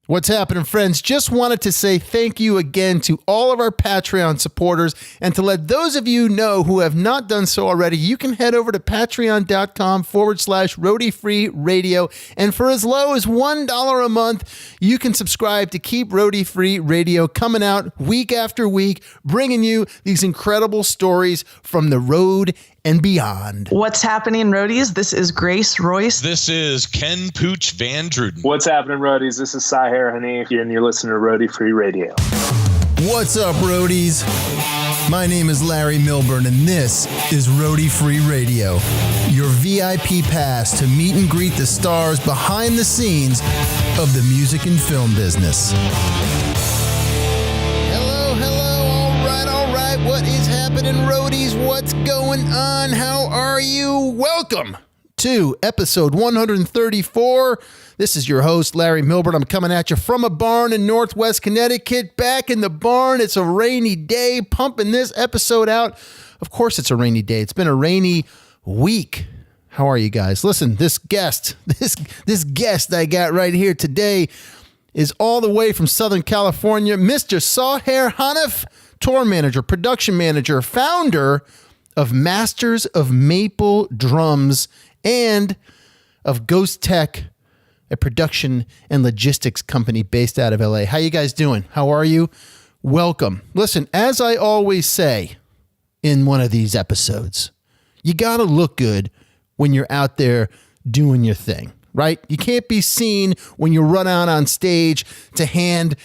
What's happening, friends? Just wanted to say thank you again to all of our Patreon supporters, and to let those of you know who have not done so already, you can head over to patreon.com/roadie-free radio, and for as low as $1 a month, you can subscribe to keep Roadie Free Radio coming out week after week, bringing you these incredible stories from the road and beyond. What's happening, roadies? This is Grace Royce. This is Ken Pooch Van Druden. What's happening, roadies? This is Sahir Hanif, and you're listening to Roadie Free Radio. What's up, roadies? My name is Larry Milburn, and this is Roadie Free Radio, your VIP pass to meet and greet the stars behind the scenes of the music and film business. All right, what is happening, roadies? What's going on? How are you? Welcome to episode 134. This is your host, Larry Milburn. I'm coming at you from a barn in Northwest Connecticut. Back in the barn. It's a rainy day, pumping this episode out. Of course it's a rainy day. It's been a rainy week. How are you guys? Listen, this guest I got right here today is all the way from Southern California, Mr. Sahir Hanif, tour manager, production manager, founder of Masters of Maple Drums and of Ghost Tech, a production and logistics company based out of LA. How you guys doing? How are you? Welcome. Listen, as I always say in one of these episodes, you got to look good when you're out there doing your thing, right? You can't be seen when you run out on stage to hand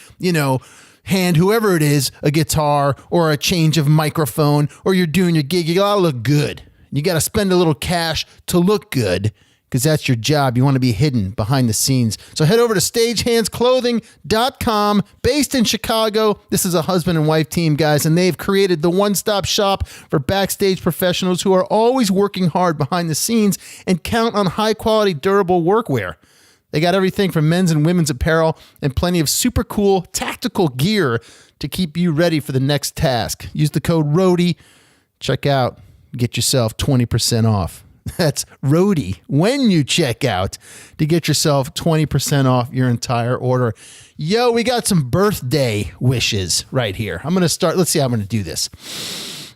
whoever it is a guitar or a change of microphone, or you're doing your gig. You got to look good. You got to spend a little cash to look good, because that's your job. You want to be hidden behind the scenes. So head over to stagehandsclothing.com, based in Chicago. This is a husband and wife team, guys, and they've created the one-stop shop for backstage professionals who are always working hard behind the scenes and count on high-quality, durable workwear. They got everything from men's and women's apparel and plenty of super cool tactical gear to keep you ready for the next task. Use the code ROADIE. Check out. Get yourself 20% off. That's ROADIE when you check out to get yourself 20% off your entire order. Yo, we got some birthday wishes right here. I'm going to start. Let's see how I'm going to do this.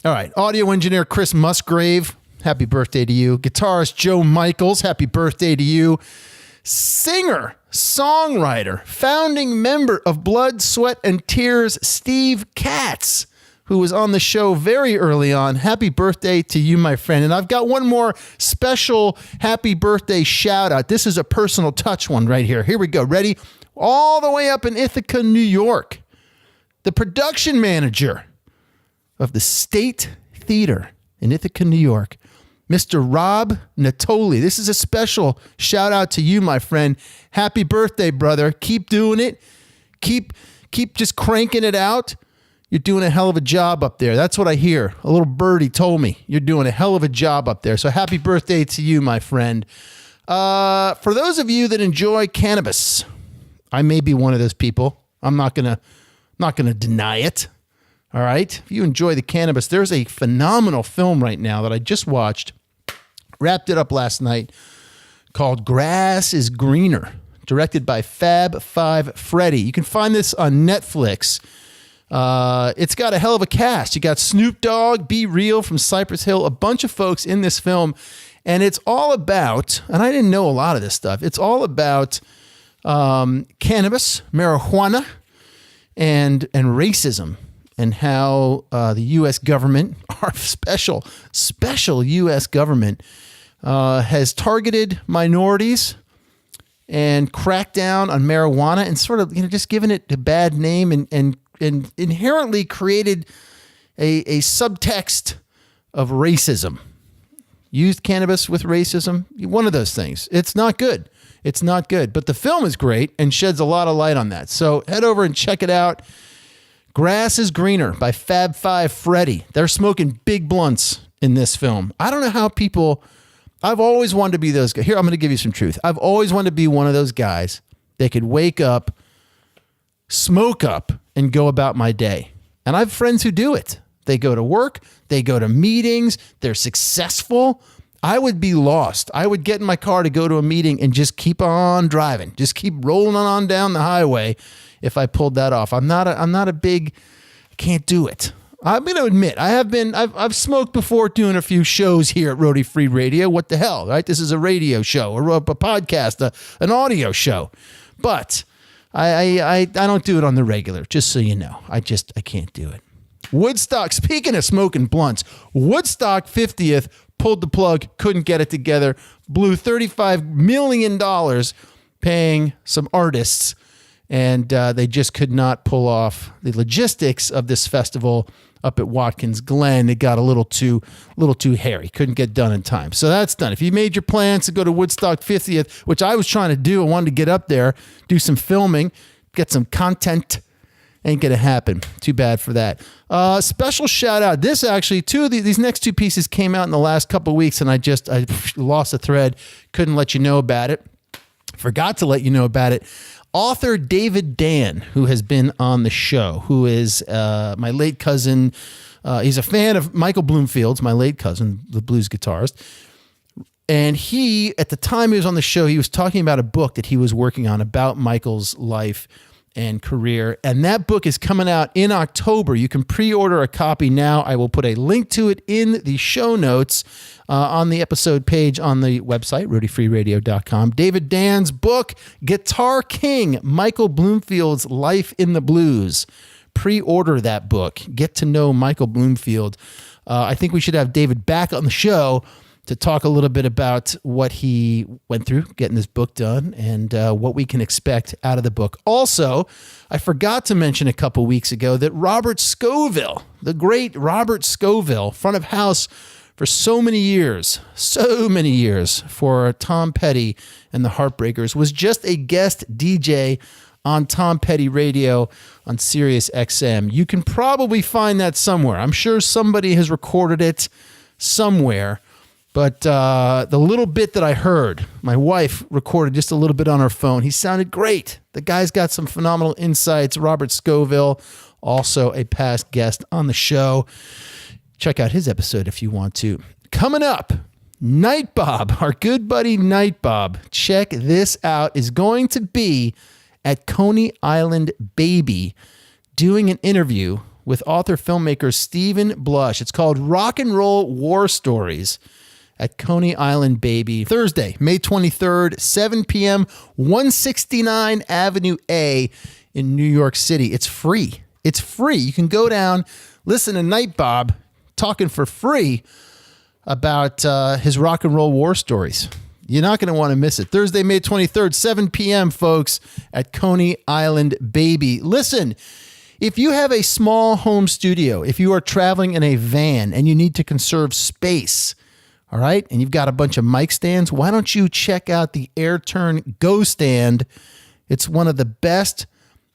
All right. Audio engineer Chris Musgrave, happy birthday to you. Guitarist Joe Michaels, happy birthday to you. Singer, songwriter, founding member of Blood, Sweat, and Tears, Steve Katz, who was on the show very early on. Happy birthday to you, my friend. And I've got one more special happy birthday shout out. This is a personal touch one right here. Here we go. Ready? All the way up in Ithaca, New York, the production manager of the State Theater in Ithaca, New York, Mr. Rob Natoli. This is a special shout out to you, my friend. Happy birthday, brother. Keep doing it. Keep just cranking it out. You're doing a hell of a job up there. That's what I hear. A little birdie told me you're doing a hell of a job up there. So happy birthday to you, my friend. For those of you that enjoy cannabis, I may be one of those people. I'm not gonna deny it. All right. If you enjoy the cannabis, there's a phenomenal film right now that I just watched, wrapped it up last night, called Grass is Greener, directed by Fab Five Freddy. You can find this on Netflix. It's got a hell of a cast. You got Snoop Dogg, Be Real from Cypress Hill, a bunch of folks in this film. And it's all about, and I didn't know a lot of this stuff, it's all about cannabis, marijuana, and racism, and how the U.S. government, our special U.S. government, has targeted minorities and cracked down on marijuana and sort of, just given it a bad name and inherently created a subtext of racism. Used cannabis with racism, one of those things. It's not good. It's not good. But the film is great and sheds a lot of light on that. So head over and check it out. Grass is Greener by Fab Five Freddy. They're smoking big blunts in this film. I don't know how people... I've always wanted to be those guys. Here, I'm going to give you some truth. I've always wanted to be one of those guys that could wake up, smoke up, and go about my day. And I have friends who do it. They go to work. They go to meetings. They're successful. I would be lost. I would get in my car to go to a meeting and just keep on driving, just keep rolling on down the highway if I pulled that off. I'm not a big, can't do it. I'm going to admit, I've smoked before doing a few shows here at Roadie Free Radio. What the hell, right? This is a radio show, or a podcast, an audio show. But I don't do it on the regular, just so you know. I can't do it. Woodstock, speaking of smoking blunts, Woodstock 50th, pulled the plug, couldn't get it together, blew $35 million paying some artists, and they just could not pull off the logistics of this festival up at Watkins Glen. It got a little too hairy. Couldn't get done in time. So that's done. If you made your plans to go to Woodstock 50th, which I was trying to do, I wanted to get up there, do some filming, get some content. Ain't gonna happen. Too bad for that. Special shout out. This actually, these next two pieces came out in the last couple of weeks, and I lost the thread. Couldn't let you know about it. Forgot to let you know about it. Author David Dan, who has been on the show, who is my late cousin. He's a fan of Michael Bloomfield's, my late cousin, the blues guitarist. And he, at the time he was on the show, he was talking about a book that he was working on about Michael's life and career. And that book is coming out in October. You can pre-order a copy now. I will put a link to it in the show notes on the episode page on the website, roadiefreeradio.com. David Dan's book, Guitar King, Michael Bloomfield's Life in the Blues. Pre-order that book. Get to know Michael Bloomfield. I think we should have David back on the show to talk a little bit about what he went through getting this book done and what we can expect out of the book. Also, I forgot to mention a couple weeks ago that Robert Scoville, the great Robert Scoville, front of house for so many years for Tom Petty and the Heartbreakers, was just a guest DJ on Tom Petty Radio on Sirius XM. You can probably find that somewhere. I'm sure somebody has recorded it somewhere. But the little bit that I heard, my wife recorded just a little bit on her phone. He sounded great. The guy's got some phenomenal insights. Robert Scoville, also a past guest on the show. Check out his episode if you want to. Coming up, Night Bob, our good buddy Night Bob, check this out, is going to be at Coney Island Baby doing an interview with author-filmmaker Stephen Blush. It's called Rock and Roll War Stories. At Coney Island Baby, Thursday, May 23rd, 7 p.m., 169 Avenue A in New York City. It's free. It's free. You can go down, listen to Night Bob talking for free about his rock and roll war stories. You're not going to want to miss it. Thursday, May 23rd, 7 p.m., folks, at Coney Island Baby. Listen, if you have a small home studio, if you are traveling in a van and you need to conserve space, all right, and you've got a bunch of mic stands, why don't you check out the AirTurn Go Stand? It's one of the best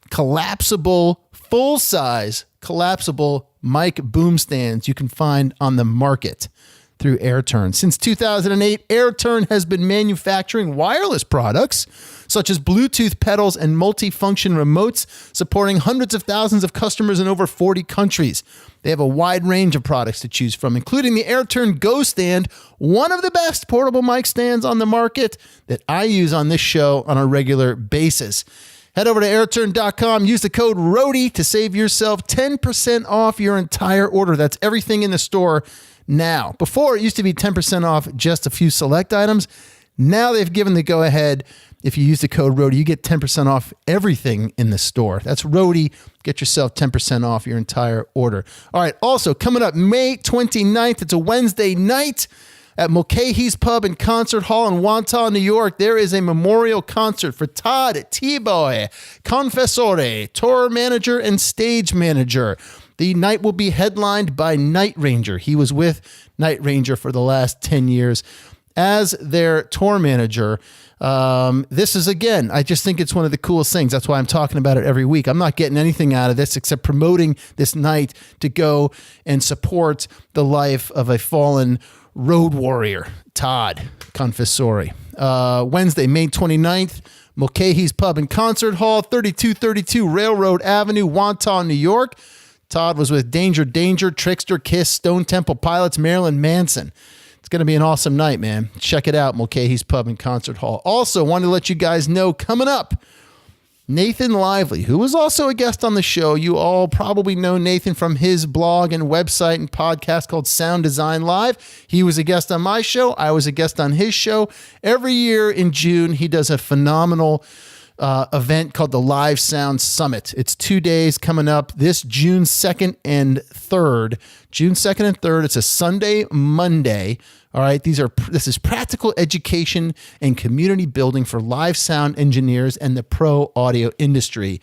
collapsible, full-size collapsible mic boom stands you can find on the market through AirTurn. Since 2008, AirTurn has been manufacturing wireless products such as Bluetooth pedals and multifunction remotes, supporting hundreds of thousands of customers in over 40 countries. They have a wide range of products to choose from, including the AirTurn Go Stand, one of the best portable mic stands on the market that I use on this show on a regular basis. Head over to airturn.com, use the code ROADIE to save yourself 10% off your entire order. That's everything in the store now. Before, it used to be 10% off just a few select items. Now they've given the go-ahead. If you use the code ROADIE, you get 10% off everything in the store. That's ROADIE. Get yourself 10% off your entire order. All right, also coming up May 29th, it's a Wednesday night at Mulcahy's Pub and Concert Hall in Wantagh, New York. There is a memorial concert for Todd T-Boy, Confessore, tour manager and stage manager. The night will be headlined by Night Ranger. He was with Night Ranger for the last 10 years as their tour manager. This is, again, I just think it's one of the coolest things. That's why I'm talking about it every week. I'm not getting anything out of this except promoting this night to go and support the life of a fallen road warrior, Todd Confessore. Wednesday, May 29th, Mulcahy's Pub and Concert Hall, 3232 Railroad Avenue, Wantagh, New York. Todd was with Danger, Trickster, Kiss, Stone Temple Pilots, Marilyn Manson. It's going to be an awesome night, man. Check it out, Mulcahy's Pub and Concert Hall. Also, wanted to let you guys know, coming up, Nathan Lively, who was also a guest on the show. You all probably know Nathan from his blog and website and podcast called Sound Design Live. He was a guest on my show. I was a guest on his show. Every year in June, he does a phenomenal event called the Live Sound Summit. It's 2 days coming up this June 2nd and 3rd. June 2nd and 3rd. It's a Sunday, Monday. All right. This is practical education and community building for live sound engineers and the pro audio industry,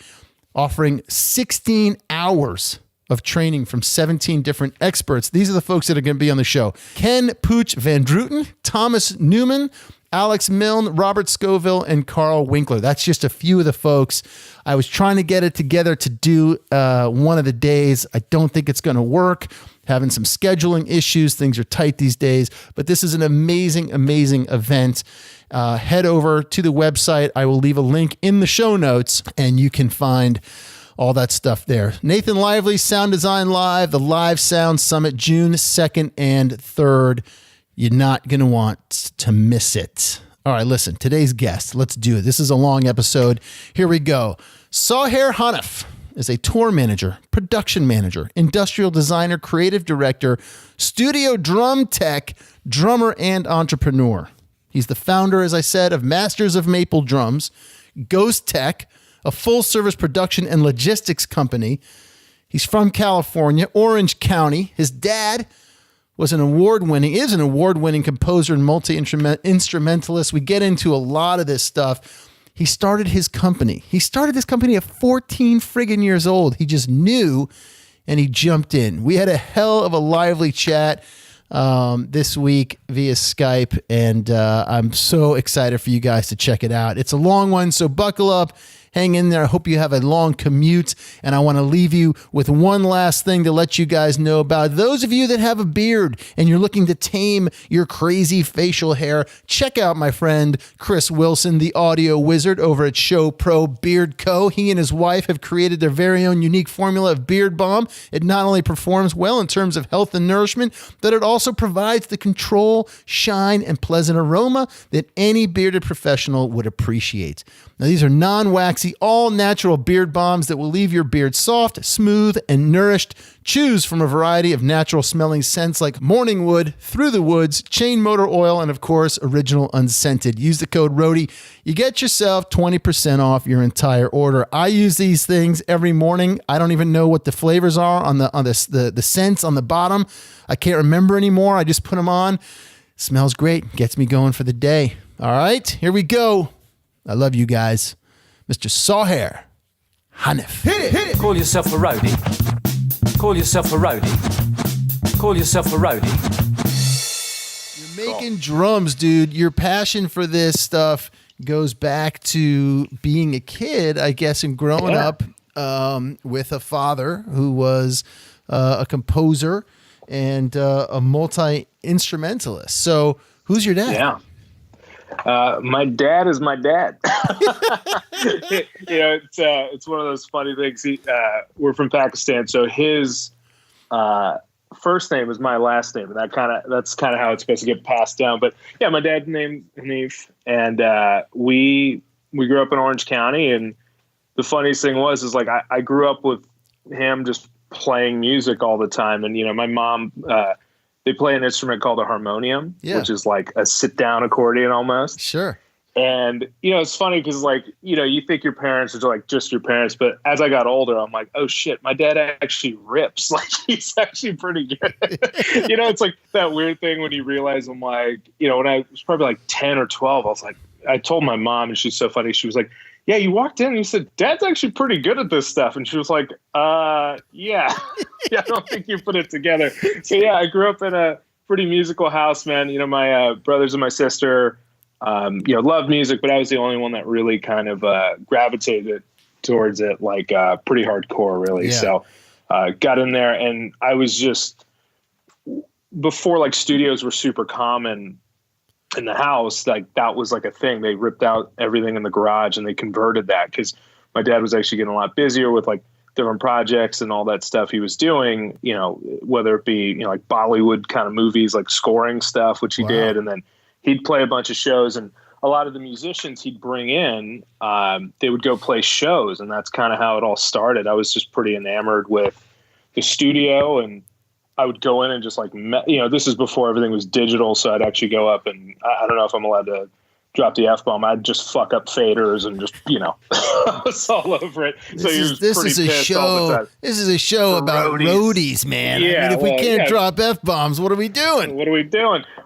offering 16 hours of training from 17 different experts. These are the folks that are going to be on the show: Ken Pooch Van Druten, Thomas Newman, Alex Milne, Robert Scoville, and Carl Winkler. That's just a few of the folks. I was trying to get it together to do one of the days. I don't think it's going to work. Having some scheduling issues. Things are tight these days, but this is an amazing, amazing event. Head over to the website. I will leave a link in the show notes, and you can find all that stuff there. Nathan Lively, Sound Design Live, the Live Sound Summit, June 2nd and 3rd. You're not going to want to miss it. All right, listen, today's guest, let's do it. This is a long episode. Here we go. Sahir Hanif is a tour manager, production manager, industrial designer, creative director, studio drum tech, drummer, and entrepreneur. He's the founder, as I said, of Masters of Maple Drums, Ghost Tech, a full-service production and logistics company. He's from California, Orange County. His dad is an award-winning composer and multi-instrumentalist. We get into a lot of this stuff. He started his company. He started this company at 14 friggin' years old. He just knew, and he jumped in. We had a hell of a lively chat this week via Skype, and I'm so excited for you guys to check it out. It's a long one, so buckle up. Hang in there. I hope you have a long commute. And I want to leave you with one last thing to let you guys know about. Those of you that have a beard and you're looking to tame your crazy facial hair, check out my friend Chris Wilson, the audio wizard over at Show Pro Beard Co. He and his wife have created their very own unique formula of beard balm. It not only performs well in terms of health and nourishment, but it also provides the control, shine, and pleasant aroma that any bearded professional would appreciate. Now, these are non-waxy, all-natural beard balms that will leave your beard soft, smooth, and nourished. Choose from a variety of natural-smelling scents like morning wood, through the woods, chain motor oil, and, of course, original unscented. Use the code RODI. You get yourself 20% off your entire order. I use these things every morning. I don't even know what the flavors are on the scents on the bottom. I can't remember anymore. I just put them on. Smells great. Gets me going for the day. All right, here we go. I love you guys. Mr. Sahir Hanif. Hit it. Call yourself a roadie. Call yourself a roadie. Call yourself a roadie. You're making drums, dude. Your passion for this stuff goes back to being a kid, I guess, and growing up with a father who was a composer and a multi-instrumentalist. So who's your dad? Yeah. My dad is my dad. It's one of those funny things. We're from Pakistan, so his first name is my last name, and that's kind of how it's supposed to get passed down. But yeah, my dad's named Hanif, and we grew up in Orange County. And the funniest thing is like I grew up with him just playing music all the time, and my mom. They play an instrument called a harmonium, which is like a sit-down accordion almost. Sure. And, it's funny because, like, you think your parents are like just your parents. But as I got older, I'm like, oh, shit, my dad actually rips. Like, he's actually pretty good. It's like that weird thing when you realize I'm like, when I was probably like 10 or 12, I was like, I told my mom, and she's so funny. She was like, yeah, you walked in and you said, Dad's actually pretty good at this stuff. And she was like, yeah. Yeah, I don't think you put it together. So, yeah, I grew up in a pretty musical house, man. My brothers and my sister, loved music, but I was the only one that really kind of gravitated towards it, like pretty hardcore, really. Yeah. So got in there, and I was just, before like studios were super common in the house, like that was like a thing. They ripped out everything in the garage and they converted that because my dad was actually getting a lot busier with like different projects and all that stuff he was doing, you know, whether it be, you know, like Bollywood kind of movies, like scoring stuff, which he did. And then he'd play a bunch of shows, and a lot of the musicians he'd bring in, they would go play shows. And that's kind of how it all started. I was just pretty enamored with the studio, and I would go in and just like, you know, this is before everything was digital. So I'd actually go up and I don't know if I'm allowed to drop the F-bomb. I'd just fuck up faders and just, you know, I was all over it. So this is a show. This is a show about roadies, man. Yeah, I mean, if we can't drop F-bombs, what are we doing?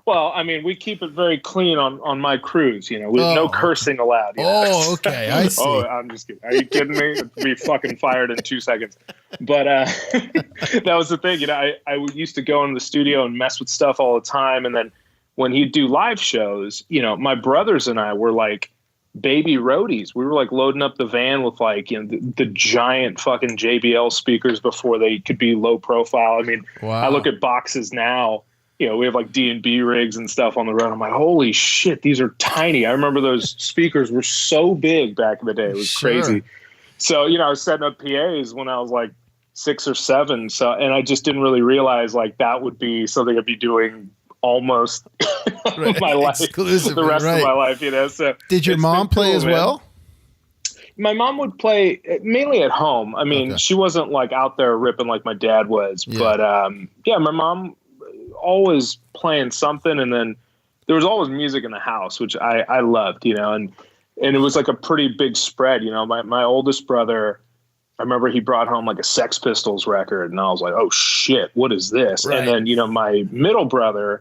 Well, I mean, we keep it very clean on my cruise, you know, with no cursing allowed. You know? Oh, okay. I see. I'm just kidding. Are you kidding me? We fucking fired in 2 seconds. But that was the thing. You know, I used to go into the studio and mess with stuff all the time. And then when he'd do live shows, you know, my brothers and I were like baby roadies. We were like loading up the van with like, you know, the giant fucking JBL speakers before they could be low profile. I mean, I look at boxes now, you know, we have like D&B rigs and stuff on the road. I'm like, holy shit, these are tiny. I remember those speakers were so big back in the day. It was crazy. So, you know, I was setting up PAs when I was like 6 or 7. So, and I just didn't really realize like that would be something I'd be doing almost my life, the rest of my life, you know. So did your mom play as well? My mom would play mainly at home. I mean, she wasn't like out there ripping like my dad was, but yeah, my mom always playing something, and then there was always music in the house, which I loved, you know, and it was like a pretty big spread, you know. My oldest brother, I remember he brought home like a Sex Pistols record, and I was like, oh shit, what is this? And then, you know, my middle brother,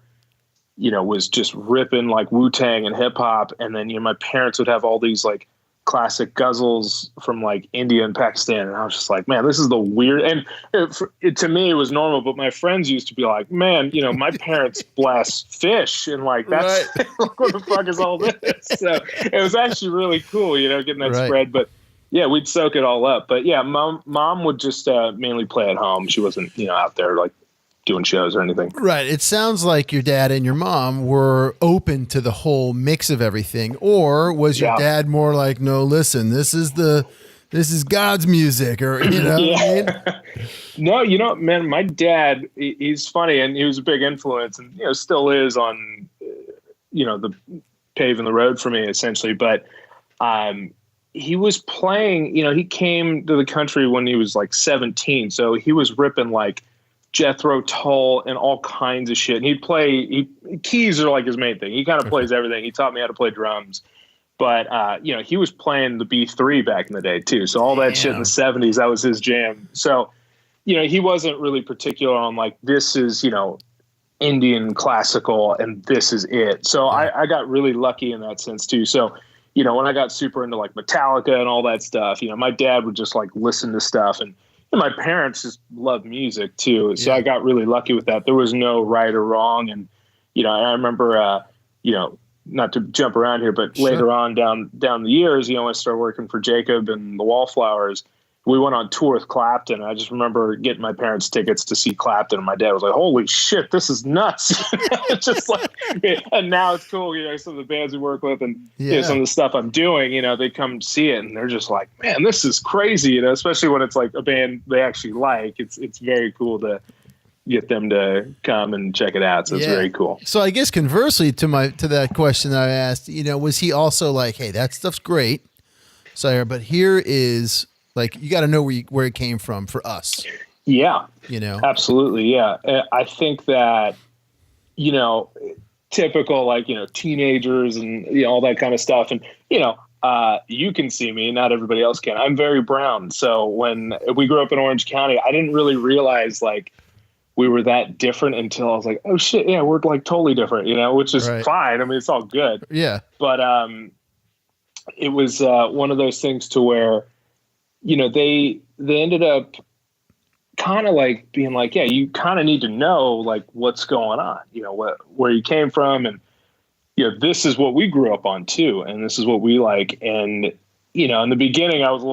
you know, was just ripping like Wu-Tang and hip hop. And then, you know, my parents would have all these like classic guzzles from like India and Pakistan. And I was just like, man, this is the weird. And to me, it was normal. But my friends used to be like, man, you know, my parents blast fish. And like, that's what the fuck is all this? So it was actually really cool, you know, getting that spread. But yeah, we'd soak it all up. But yeah, mom would just mainly play at home. She wasn't, you know, out there like doing shows or anything. Right. It sounds like your dad and your mom were open to the whole mix of everything. Or was your dad more like, no, listen, this is God's music, or, you know? What I mean? No, you know, man, my dad, he's funny, and he was a big influence, and, you know, still is on, you know, the paving the road for me essentially. But, he was playing, you know, he came to the country when he was like 17. So he was ripping like Jethro Tull and all kinds of shit. And he'd play, keys are like his main thing. He kind of plays everything. He taught me how to play drums. But, you know, he was playing the B3 back in the day too. So all that shit in the 70s, that was his jam. So, you know, he wasn't really particular on like, this is, you know, Indian classical and this is it. So I got really lucky in that sense too. So, you know, when I got super into like Metallica and all that stuff, you know, my dad would just like listen to stuff, and my parents just love music too. So I got really lucky with that. There was no right or wrong. And, you know, I remember, you know, not to jump around here, but later on down the years, you know, I started working for Jacob and the Wallflowers. We went on tour with Clapton. I just remember getting my parents tickets to see Clapton, and my dad was like, holy shit, this is nuts. Just like, and now it's cool, you know, some of the bands we work with and you know, some of the stuff I'm doing, you know, they come see it and they're just like, man, this is crazy, you know, especially when it's like a band they actually like. It's very cool to get them to come and check it out. So it's very cool. So I guess conversely to that question that I asked, you know, was he also like, hey, that stuff's great, Sahir, but here is, like, you got to know where it came from for us. Yeah. You know? Absolutely. Yeah. I think that, you know, typical, like, you know, teenagers and, you know, all that kind of stuff. And, you know, you can see me, not everybody else can. I'm very brown. So when we grew up in Orange County, I didn't really realize, like, we were that different until I was like, oh shit, yeah, we're like totally different, you know, which is fine. I mean, it's all good. Yeah. But it was one of those things to where, you know, they ended up kind of like being like, yeah, you kind of need to know like what's going on, you know, where you came from. And, you know, this is what we grew up on too. And this is what we like. And, you know, in the beginning, I was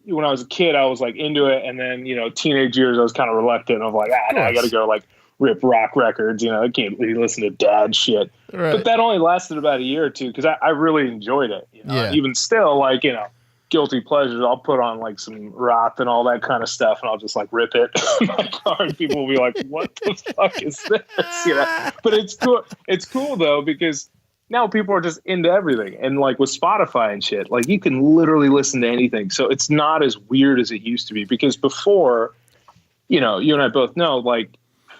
when I was a kid, I was like into it. And then, you know, teenage years, I was kind of reluctant of like, no, I got to go like rip rock records. You know, I can't really listen to dad shit. Right. But that only lasted about a year or two because I really enjoyed it. You know, even still, like, you know, guilty pleasures, I'll put on like some rock and all that kind of stuff, and I'll just like rip it in my car, and people will be like, "What the fuck is this?" You know? But it's cool. It's cool though, because now people are just into everything, and like with Spotify and shit, like you can literally listen to anything. So it's not as weird as it used to be. Because before, you know, you and I both know, like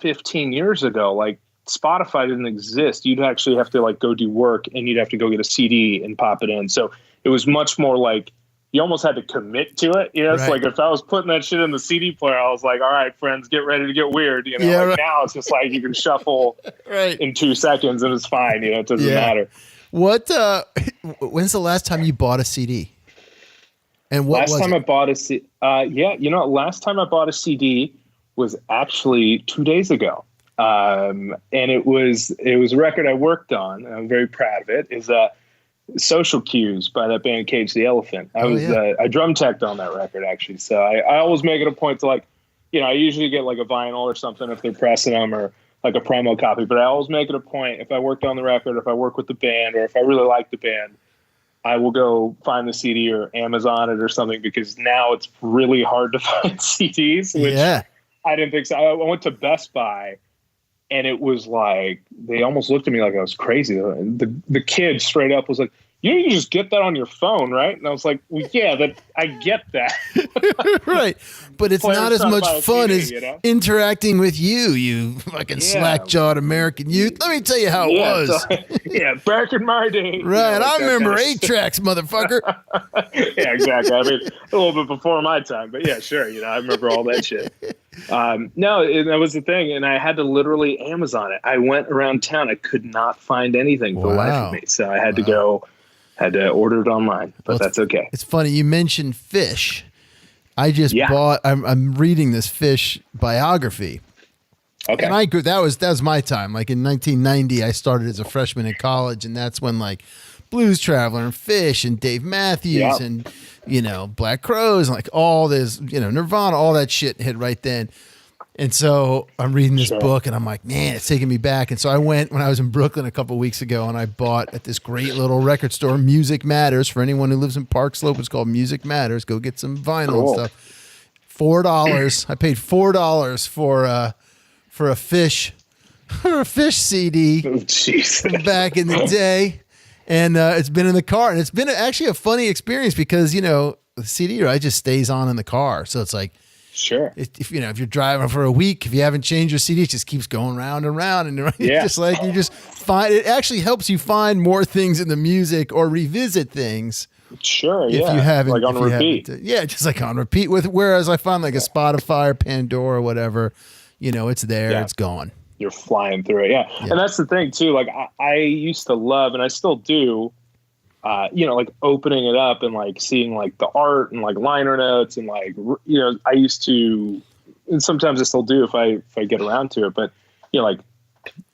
15 years ago, like Spotify didn't exist. You'd actually have to like go do work, and you'd have to go get a CD and pop it in. So it was much more like you almost had to commit to it. You know, it's like if I was putting that shit in the CD player, I was like, all right, friends, get ready to get weird. You know, now it's just like you can shuffle in 2 seconds and it's fine. You know, it doesn't matter. What, when's the last time you bought a CD? And what last time I bought a CD? Last time I bought a CD was actually 2 days ago. And it was a record I worked on. And I'm very proud of it. Is Social Cues by that band Cage the Elephant. I drum teched on that record actually. So I always make it a point to like, you know, I usually get like a vinyl or something if they're pressing them, or like a promo copy, but I always make it a point, if I worked on the record, if I work with the band, or if I really like the band, I will go find the CD or Amazon it or something, because now it's really hard to find CDs, which I didn't think so. I went to Best Buy, and it was like, they almost looked at me like I was crazy. The kid straight up was like, you can just get that on your phone, right? And I was like, well, yeah, I get that. Right. But it's not as much fun as interacting with you fucking slack-jawed American youth. Let me tell you how it was. Back in my day. Right. You know, like I remember 8-tracks, motherfucker. Yeah, exactly. I mean, a little bit before my time, but yeah, sure. You know, I remember all that shit. That was the thing. And I had to literally Amazon it. I went around town. I could not find anything for the life of me. So I had to order it online, but that's okay. It's funny. You mentioned Fish. I just bought, I'm reading this Fish biography. Okay. And I grew, that was my time. Like in 1990, I started as a freshman in college, and that's when like Blues Traveler and Fish and Dave Matthews and, you know, Black Crowes and like all this, you know, Nirvana, all that shit hit right then. And so I'm reading this book, and I'm like, man, it's taking me back. And so I went when I was in Brooklyn a couple of weeks ago, and I bought at this great little record store, Music Matters. For anyone who lives in Park Slope, it's called Music Matters. Go get some vinyl and stuff. $4. I paid $4 for a Fish CD from back in the day. And it's been in the car, and it's been actually a funny experience because, you know, the CD right just stays on in the car. So it's like, sure. If you're driving for a week, if you haven't changed your CD, it just keeps going round and round, and just like you just find it actually helps you find more things in the music or revisit things. Sure, if you haven't, like on repeat. Just like on repeat. Whereas I find like a Spotify or Pandora or whatever, you know, it's there, it's gone. You're flying through it, and that's the thing too. Like I used to love, and I still do. You know, like opening it up and like seeing like the art and like liner notes and like, you know, I used to, and sometimes I still do if I get around to it, but you know, like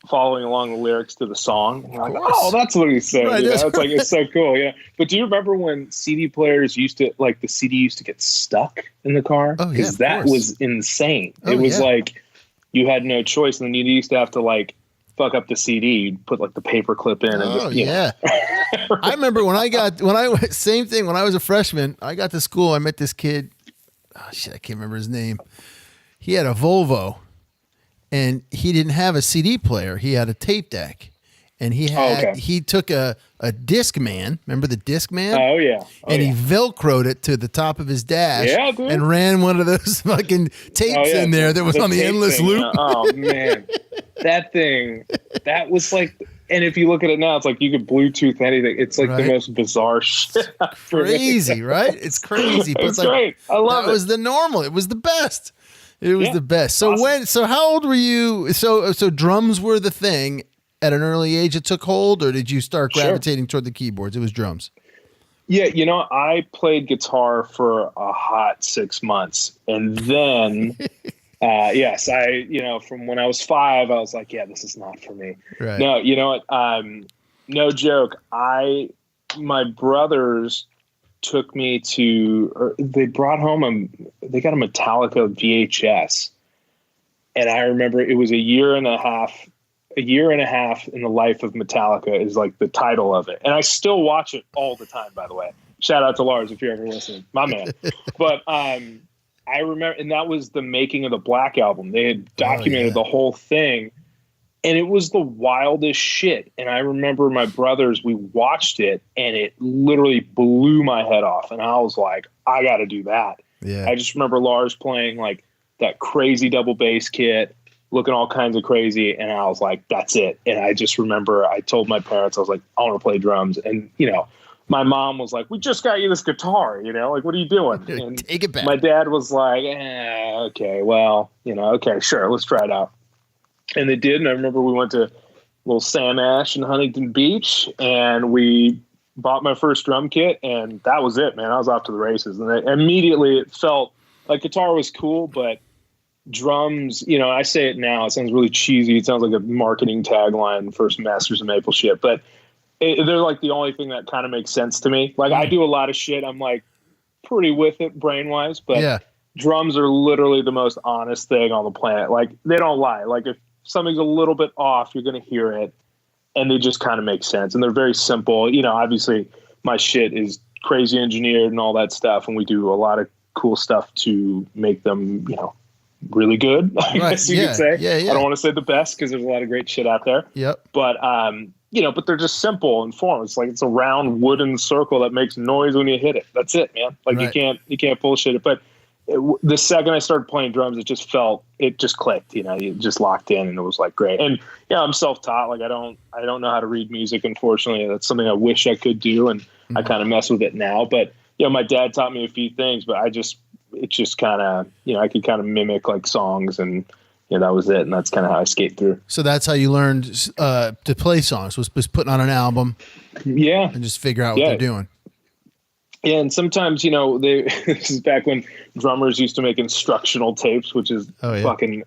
following along the lyrics to the song, and like, oh, that's what he said. Right, you know? It's like, it's so cool. Yeah. But do you remember when CD players used to, like the CD used to get stuck in the car? Oh, yeah. Because that was insane. It was like, you had no choice. And then you used to have to like fuck up the CD, you'd put like the paper clip in and just, you know. I remember same thing when I was a freshman, I got to school, I met this kid. Oh shit, I can't remember his name. He had a Volvo, and he didn't have a CD player. He had a tape deck, and he took a Discman. Remember the Discman? Oh yeah. And he Velcroed it to the top of his dash, and ran one of those fucking tapes in there that was on the endless loop. Oh man, that thing, that was like. And if you look at it now, it's like you could Bluetooth anything. It's like the most bizarre shit. Crazy, right? It's crazy. But it's like, great. I love it. It was the normal. It was the best. It was the best. So so how old were you? So drums were the thing at an early age it took hold, or did you start gravitating toward the keyboards? It was drums. Yeah, you know, I played guitar for a hot 6 months, and then yes, you know, from when I was 5, I was like, yeah, this is not for me. Right. No, you know what? No joke. My brothers took me they brought home they got a Metallica VHS, and I remember it was a year and a half in the life of Metallica is like the title of it. And I still watch it all the time, by the way. Shout out to Lars if you're ever listening, my man. But I remember, and that was the making of the Black Album. They had documented the whole thing, and it was the wildest shit. And I remember my brothers, we watched it, and it literally blew my head off. And I was like, I got to do that. Yeah. I just remember Lars playing like that crazy double bass kit, looking all kinds of crazy. And I was like, that's it. And I just remember I told my parents, I was like, I want to play drums. And, you know, my mom was like, we just got you this guitar, you know, like, what are you doing? And take it back. My dad was like, okay, well, you know, okay, sure, let's try it out. And they did. And I remember we went to a little Sam Ash in Huntington Beach, and we bought my first drum kit, and that was it, man. I was off to the races. And immediately it felt like guitar was cool, but drums, you know, I say it now, it sounds really cheesy. It sounds like a marketing tagline for some Masters of Maple shit, but they're like the only thing that kind of makes sense to me. Like I do a lot of shit. I'm like pretty with it brain wise, but drums are literally the most honest thing on the planet. Like they don't lie. Like if something's a little bit off, you're going to hear it, and they just kind of make sense. And they're very simple. You know, obviously my shit is crazy engineered and all that stuff. And we do a lot of cool stuff to make them, you know, really good. I guess you could say. I don't want to say the best because there's a lot of great shit out there. Yep. But, you know, but they're just simple in form. It's like it's a round wooden circle that makes noise when you hit it. That's it, man. Like you can't bullshit it. But the second I started playing drums, it just clicked. You know, you just locked in, and it was like great. And yeah, I'm self-taught. Like I don't know how to read music. Unfortunately, that's something I wish I could do, and I kind of mess with it now. But you know, my dad taught me a few things, but it's just kind of, you know, I could kind of mimic like songs, and you know, that was it. And that's kind of how I skate through. So that's how you learned to play songs, was putting on an album. Yeah. And just figure out what they're doing. Yeah. And sometimes, you know, this is back when drummers used to make instructional tapes, which is fucking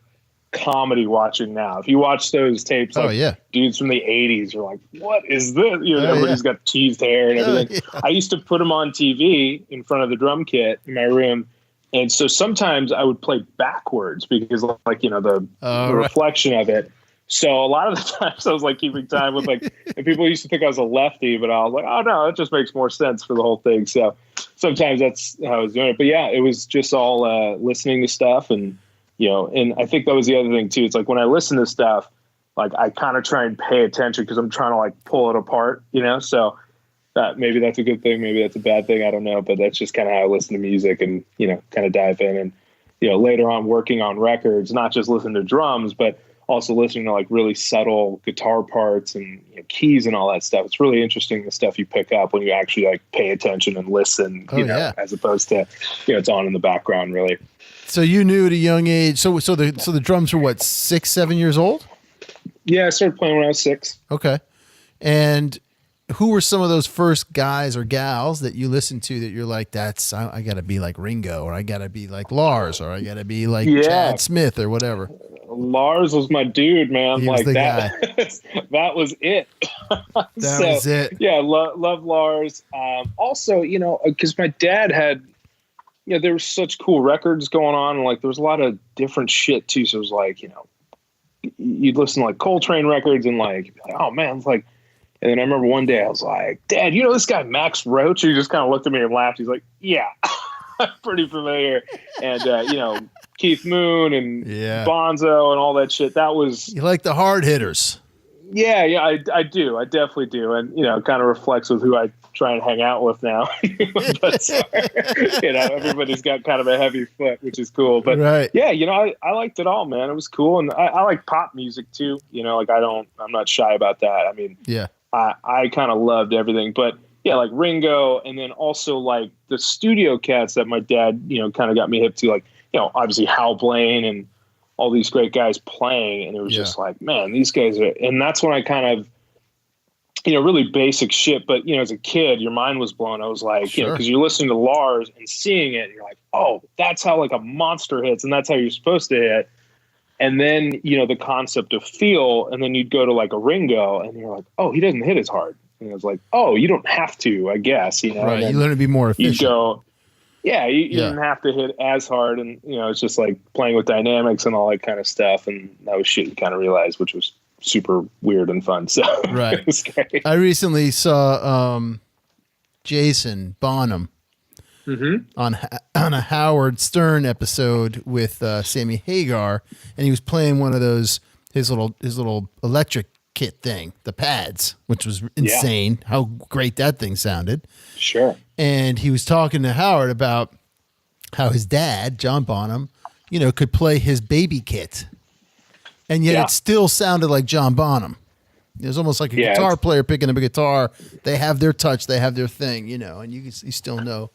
comedy watching now. If you watch those tapes, like dudes from the 80s are like, what is this? You know, everybody's got teased hair and everything. I used to put them on TV in front of the drum kit in my room. And so sometimes I would play backwards because, like, you know, the reflection of it. So a lot of the times I was like keeping time with like, and people used to think I was a lefty, but I was like, oh no, it just makes more sense for the whole thing. So sometimes that's how I was doing it. But yeah, it was just all listening to stuff, and you know, and I think that was the other thing too. It's like when I listen to stuff, like I kind of try and pay attention because I'm trying to like pull it apart, you know. So maybe that's a good thing, maybe that's a bad thing, I don't know. But that's just kind of how I listen to music, and you know, kind of dive in, and you know, later on working on records, not just listen to drums, but also listening to like really subtle guitar parts and you know, keys and all that stuff. It's really interesting, the stuff you pick up when you actually like pay attention and listen, you know, as opposed to, you know, it's on in the background really. So you knew at a young age, so the drums were what, 6, 7 years old? Yeah, I started playing when I was 6. Okay. And who were some of those first guys or gals that you listened to that you're like, I got to be like Ringo, or I got to be like Lars, or I got to be like Chad Smith or whatever? Lars was my dude, man. He like was the that, guy. that was it. That was it. Yeah, love Lars. Also, you know, because my dad had, you know, there were such cool records going on, and like there was a lot of different shit too. So it was like, you know, you'd listen to like Coltrane records, and like, oh man, it's like. And then I remember one day I was like, Dad, you know this guy Max Roach? He just kind of looked at me and laughed. He's like, yeah, I'm pretty familiar. And you know, Keith Moon and Bonzo and all that shit. That was, you like the hard hitters. Yeah, I do. I definitely do. And, you know, it kind of reflects with who I try and hang out with now. But, you know, everybody's got kind of a heavy foot, which is cool. But yeah, you know, I liked it all, man. It was cool. And I like pop music too. You know, like I'm not shy about that. I mean, I kind of loved everything. But yeah, like Ringo, and then also like the studio cats that my dad, you know, kind of got me hip to, like, you know, obviously Hal Blaine and all these great guys playing. And it was just like, man, these guys are, and that's when I kind of, you know, really basic shit. But, you know, as a kid, your mind was blown. I was like, you know, because you're listening to Lars and seeing it, and you're like, oh, that's how like a monster hits, and that's how you're supposed to hit. And then, you know, the concept of feel, and then you'd go to like a Ringo, and you're like, oh, he doesn't hit as hard. And I was like, oh, you don't have to, I guess, you know. Right, you learn to be more efficient. You go, you didn't have to hit as hard, and you know, it's just like playing with dynamics and all that kind of stuff, and that was shit you kind of realized, which was super weird and fun. So right, it was great. I recently saw Jason Bonham on a Howard Stern episode with Sammy Hagar, and he was playing one of those his little electric kit thing, the pads, which was insane. Yeah. How great that thing sounded. Sure. And he was talking to Howard about how his dad, John Bonham, could play his baby kit, and yet it still sounded like John Bonham. It was almost like a guitar player picking up a guitar. They have their touch, they have their thing, and you still know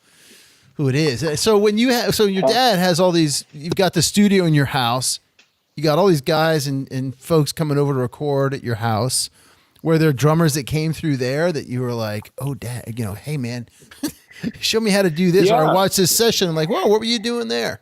who it is. So when your dad has all these, you've got the studio in your house, you got all these guys and folks coming over to record at your house. Were there drummers that came through there that you were like, oh, Dad, hey, man, show me how to do this? Or I watched this session. I'm like, whoa, what were you doing there?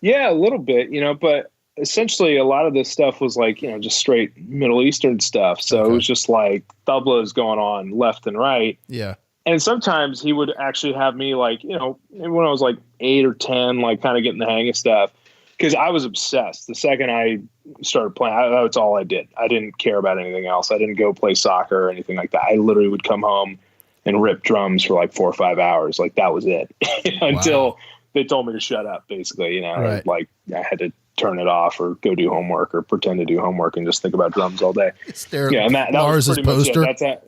Yeah, a little bit, but essentially a lot of this stuff was like, just straight Middle Eastern stuff. So it was just like tablas going on left and right. Yeah. And sometimes he would actually have me like, when I was like 8 or 10, like kind of getting the hang of stuff. Because I was obsessed. The second I started playing, that's all I did. I didn't care about anything else. I didn't go play soccer or anything like that. I literally would come home and rip drums for like 4 or 5 hours. Like that was it until they told me to shut up, basically. Right. Like I had to turn it off or go do homework or pretend to do homework and just think about drums all day. Yeah, and that Lars's was pretty poster. much it.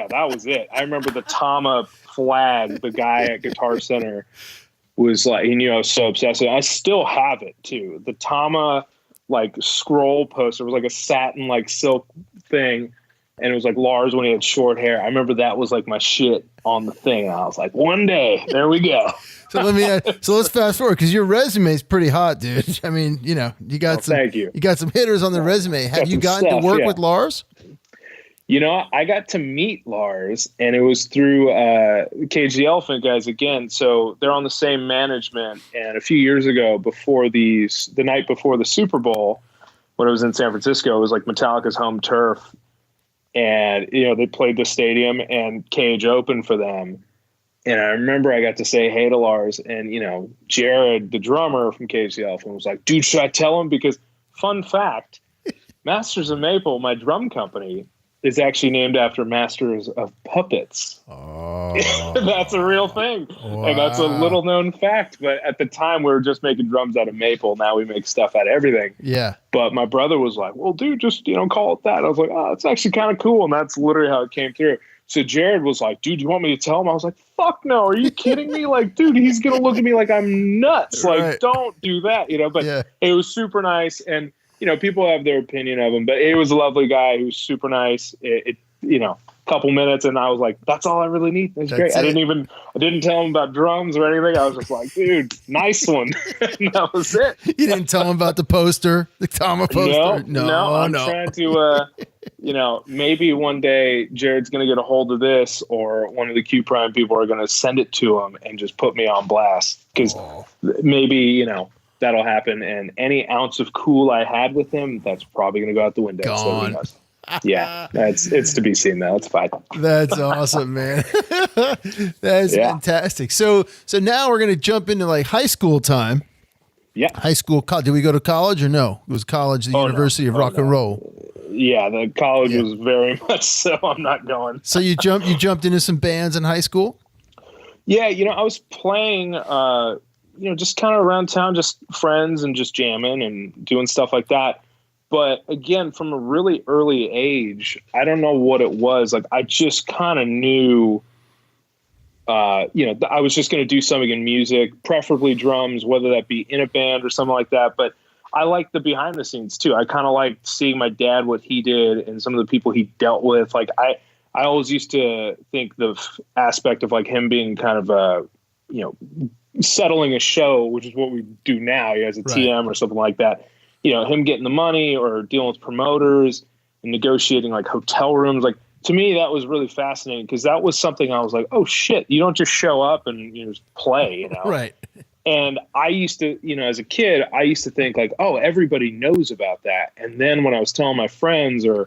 That was it. I remember the Tama flag, the guy at Guitar Center was like, he knew I was so obsessed with it. I still have it too. The Tama like scroll poster was like a satin like silk thing, and it was like Lars when he had short hair. I remember that was like my shit on the thing. And I was like, one day, there we go. So let's fast forward because your resume is pretty hot, dude. I mean, you got thank you. You got some hitters on the resume. Have you gotten to work with Lars? I got to meet Lars, and it was through Cage the Elephant guys again. So they're on the same management. And a few years ago, the night before the Super Bowl, when it was in San Francisco, it was like Metallica's home turf. And, they played the stadium, and Cage opened for them. And I remember I got to say hey to Lars, and, Jared, the drummer from Cage the Elephant, was like, dude, should I tell him? Because fun fact, Masters of Maple, my drum company, is actually named after Masters of Puppets. Oh, that's a real thing. Wow. And that's a little known fact. But at the time, we were just making drums out of maple. Now we make stuff out of everything. Yeah. But my brother was like, well, dude, just, call it that. I was like, oh, it's actually kind of cool. And that's literally how it came through. So Jared was like, dude, you want me to tell him? I was like, fuck no. Are you kidding me? Like, dude, he's going to look at me like I'm nuts. Like, don't do that, But it was super nice. And, people have their opinion of him, but it was a lovely guy. He was super nice. Couple minutes, and I was like, that's all I really need. That's great. I didn't tell him about drums or anything. I was just like, dude, nice one. And that was it. You didn't tell him about the poster, the Tama poster? No. I'm trying to, maybe one day Jared's going to get a hold of this, or one of the Q Prime people are going to send it to him and just put me on blast. Because maybe, that'll happen. And any ounce of cool I had with him, that's probably going to go out the window. Gone. So yeah, it's to be seen though. It's fine. That's awesome, man. That's fantastic. So now we're going to jump into like high school time. Yeah. High school. Did we go to college or no? It was college, the University of Rock and Roll. Yeah, the college was very much so. I'm not going. So you jumped into some bands in high school? Yeah, I was playing just kind of around town, just friends and just jamming and doing stuff like that. But again, from a really early age, I don't know what it was. Like, I just kind of knew, I was just going to do something in music, preferably drums, whether that be in a band or something like that. But I like the behind the scenes too. I kind of liked seeing my dad, what he did, and some of the people he dealt with. Like, I always used to think the aspect of like him being kind of settling a show, which is what we do now. He has a TM or something like that. Him getting the money or dealing with promoters and negotiating like hotel rooms. Like, to me, that was really fascinating because that was something I was like, oh shit, you don't just show up and just play, Right. And I used to, as a kid, I used to think like, oh, everybody knows about that. And then when I was telling my friends and